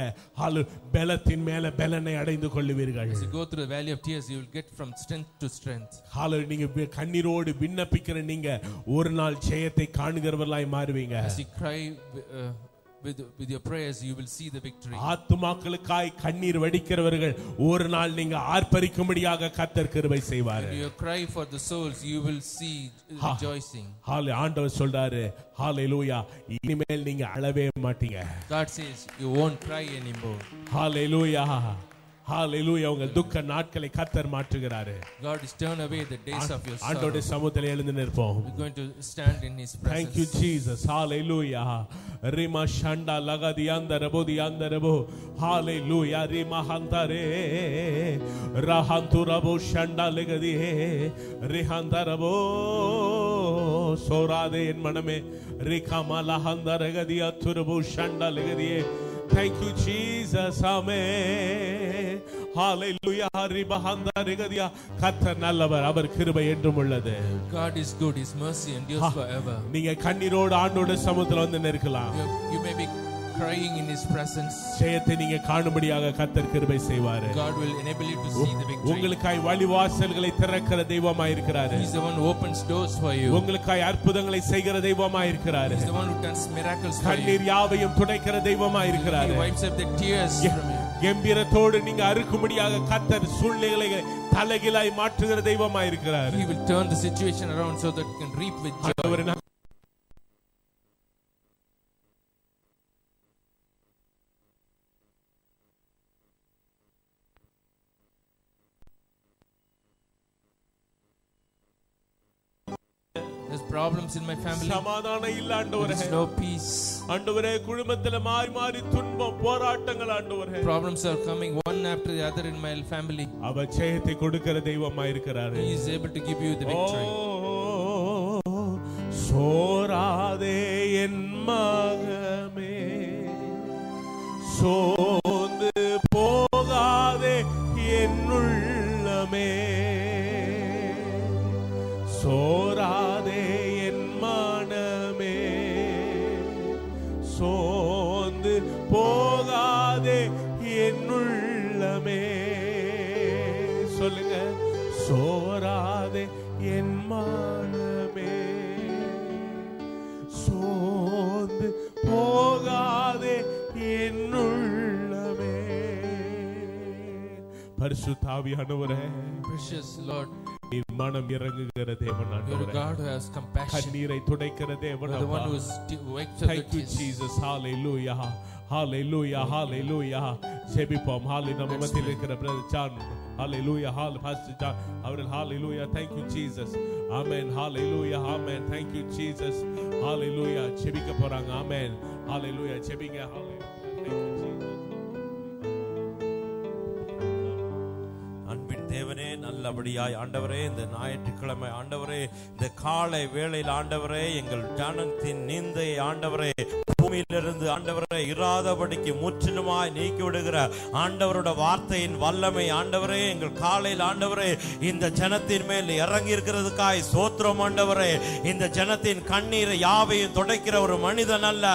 பலத்தின் மேல பலனை அடைந்து கொள்ளுவீர்கள். As you go through the valley of tears, you will get from strength to strength. Hallelujah. நீங்க கண்ணீரோடு விண்ணப்பிக்கிற நீங்க ஒரு நாள் ஜெயத்தை காண்கிறவர்களாய் மாறுவீங்க. As you cry with your prayers, you will see the victory. ஆத்துமாக்களுக்காய் கண்ணீர் வடிக்கிறவர்கள் ஒரு நாள் நீங்க ஆர்ப்பரிக்கும்படியாக கர்த்தர் கிருபை செய்வார். When you cry for the souls, you will see rejoicing. ஆண்டவர் சொல்றாரு ஹalleluya, இனிமேல் நீங்க அழவே மாட்டீங்க. God says you won't cry anymore. Hallelujah. Hallelujah. உங்கள் துக்க நாட்களை கர்த்தர் மாற்றுகிறார். God is turn away the days of your sorrow. ஆண்டவருடைய சமூகத்தில் எழுந்து நிற்போம். We're going to stand in his presence. Thank you Jesus. Hallelujah. Rima shanda lagadi andara bodi andara bo. Hallelujah. Rima handare rahantura bo shanda legadi rihandara bo sorade en maname rikamala handara gadi aturbo shanda legadi. Thank you Jesus. Amen. Hallelujah. கர்த்தர் நல்லவர், அவர் கிருபை என்றும் உள்ளது. God is good, his mercy endures forever. நீங்க கண்ணீரோடு ஆண்டவருடைய சமூகத்தில் வந்து நிற்கலாம். You may be crying in his presence. ஜெயத்தை நீங்க காணும்படியாக கர்த்தர் கிருபை செய்வார். God will enable you to see the victory. உங்களுக்காய் வழிவாசல்களை திறக்கிற தெய்வமாய் இருக்கிறார். He is the one who opens doors for you. உங்களுக்காய் அற்புதங்களை செய்கிற தெய்வமாய் இருக்கிறார். He is the one who does miracles for you. கண்ணீர் யாவையும் துடைக்கிற தெய்வமாய் இருக்கிறார். He wipes up the tears from you. கம்பீரத்தோடு நீங்க அறுக்கும்படியாக கர்த்தர் சூழ்நிலைகளை தலைகீழாய் மாற்றுகிற தெய்வமாய் இருக்கிறார். He will turn the situation around so that you can reap with joy. There's problems in my family. சமாதானம் இல்ல ஆண்டவரே. There's no peace. ஆண்டவரே, குடும்பத்திலே மாறி மாறி துன்பம் போராட்டங்கள் ஆண்டவரே. Problems are coming one after the other in my family. அவர் ஜெயத்தை கொடுக்கிற தெய்வமாய் இருக்கிறார். He is able to give you the victory. சோராதே என் மகமே, சோர்ந்து போகாதே என் உள்ளமே, சோராதே என் மனமே, சோர்ந்து போகாதே என் உள்ளமே. சொல்லுங்க, சோராதே என் மனமே, சோர்ந்து போகாதே என் உள்ளமே. பரிசுத்த ஆவியானவரே, Precious Lord, மனம் இறங்குகிற தேவன் you are a ஆண்டவரே. God who has compassion. கண்ணீரை துடைக்கிற தேவன் You are the one who wipes away Thank you the tears. Jesus. Hallelujah. Hallelujah. Hallelujah. ஜெபிப்போம். ஹalleluya. நம்ம மத்தியில் இருக்கிற brother John, hallelujah. Pastor John, அவர்கள் hallelujah. Thank you Jesus. Amen. Hallelujah. Amen. Thank you Jesus. Hallelujah. ஜெபிக்க போறாங்க. Amen. Hallelujah. ஜெபிங்க. Hallelujah. Thank you Jesus. அன்பின் தேவனே, நல்லபடியாய் ஆண்டவரே, இந்த ஞாயிற்றுக்கிழமை ஆண்டவரே, இந்த காலை வேளையில் ஆண்டவரே, எங்கள் ஜனத்தின் நிந்தை ஆண்டவரே பூமியிலிருந்து ஆண்டவரை இராதபடிக்கு முற்றிலுமாய் நீக்கி விடுகிற ஆண்டவரோட வார்த்தையின் வல்லமை ஆண்டவரே எங்கள் காலையில் ஆண்டவரே இந்த ஜனத்தின் மேல் இறங்கி இருக்கிறதுக்காய் சோத்திரம் ஆண்டவரே. இந்த ஜனத்தின் கண்ணீரை யாவையும் துடைக்கிற ஒரு மனிதன் அல்ல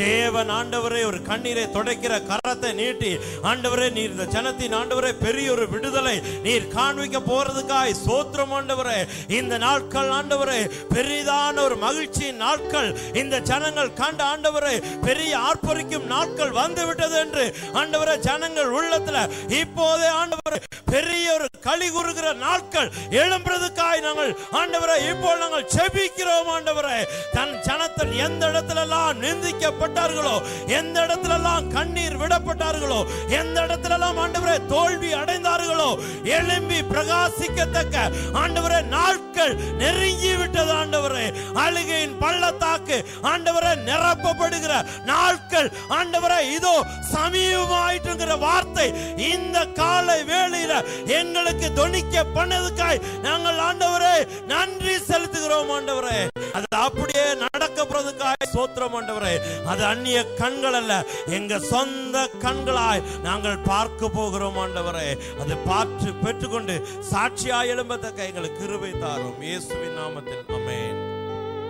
தேவன் ஆண்டவரே. ஒரு கண்ணீரை துடைக்கிற கரத்தை நீட்டி ஆண்டவரே நீர் இந்த ஜனத்தின் ஆண்டவரே பெரிய ஒரு விடுதலை நீர் காண்பிக்க போறதுக்காய் சோத்திரம் ஆண்டவரே. இந்த நாட்கள் ஆண்டவரே பெரிதான ஒரு மகிழ்ச்சியின் நாட்கள் இந்த ஜனங்கள் கண்ட ஆண்டவரே பெரிய ஆர்ப்பரிக்கும் நாட்கள் வந்து விட்டது என்று ஆண்டவரே ஜனங்கள் உள்ளத்துல இப்போதே ஆண்டவரே பெரிய ஒரு களி கூறுகிற நாட்கள் எழும்புறதுக்காய் நாங்கள் ஆண்டவரே இப்போ நாங்கள் செபிக்கிறோம் ஆண்டவரே. தன் ஜனத்தில் எந்த இடத்துல எல்லாம் நிந்திக்கப்பட்டார்களோ, எந்த இடத்துல எல்லாம் கண்ணீர் விடப்பட்டார்களோ, எந்த இடத்துல எல்லாம் ஆண்டவரே தோல்வி அடைந்தார்களோ எழும்பி பிரகாசிக்கத்தக்க ஆண்டவரே நாட்கள் நெருங்கி விட்டது ஆண்டவரே. அழுகையின் பள்ளத்தாக்கு ஆண்டவரே நிரப்பப்படுகிற நாட்கள் ஆண்டவரே இதோ சமீபமாயிட்டுங்கிற வார்த்தை இந்த காலை வேளையில எங்களுக்கு தொனிக்க பண்ணதுக்காய் நாங்கள் ஆண்டவரே நன்றி செலுத்துகிறோம் ஆண்டவரே. அது அப்படியே நடக்கப்படுறதுக்காய் சோத்திரம் ஆண்டவரே. அது அந்நிய கண்கள் அல்ல, எங்க சொந்த கண்களாய் நாங்கள் பார்க்க போகிறோம் ஆண்டவரே. அதை பார்த்து பெற்றுக்கொண்டு சாட்சியாய் எழும்பத்தக்க எங்களுக்கு கிருபை தாரும் இயேசுவின் நாமத்தில் ஆமென்.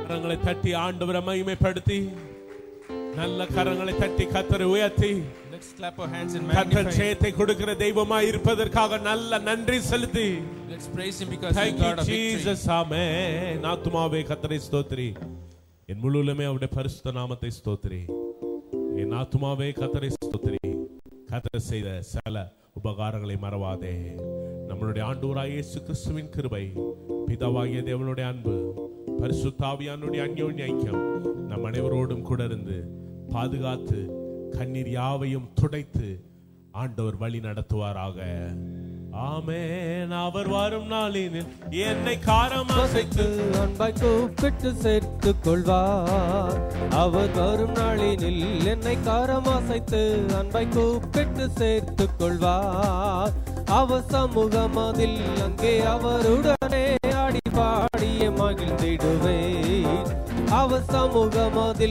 கரங்களை தட்டி ஆண்டவரை மகிமைப்படுத்தி நல்ல கரங்களை தட்டி கர்த்தரை உயர்த்தி Let's clap our hands and கர்த்தர் magnify. ஜெயத்தை கொடுக்கிற தெய்வமாய் இருப்பதற்காக நல்ல நன்றி செலுத்தி Let's praise him because he Thank got you a victory. Jesus. ஆமென். ஆத்துமாவே கர்த்தரை ஸ்தோத்திரி, என் முழுவதுமே அவருடைய பரிசுத்த நாமத்தை ஸ்தோத்திரி. என் ஆத்துமாவே கர்த்தரை ஸ்தோத்திரி, கர்த்தர் செய்த சகல உபகாரங்களை மறவாதே. நம்மளுடைய ஆண்டவராகிய இயேசு கிறிஸ்துவின் கிருபை, பிதாவாகிய தேவனுடைய அன்பு, பரிசுத்த ஆவியானவருடைய அந்யோன்ய ஐக்கியம் நம் அனைவரோடும் கூட இருந்து பாதுகாத்து கண்ணீர் யாவையும் துடைத்து ஆண்டவர் வழி நடத்துவாராக. ஆமென். அவர் வரும் நாளினில் என்னை காரமாசைத்து அன்பாய் கூப்பிட்டு சேர்த்துக் கொள்வார். அவர் வரும் நாளினில் என்னை காரமாசைத்து அன்பாய் கூப்பிட்டு சேர்த்துக் கொள்வார். அவர் சமூகம் அதில் அங்கே அவருடனே ஆடி பாடிய மகிழ்ந்திடுவேன். அவர் சமூகம் அதில்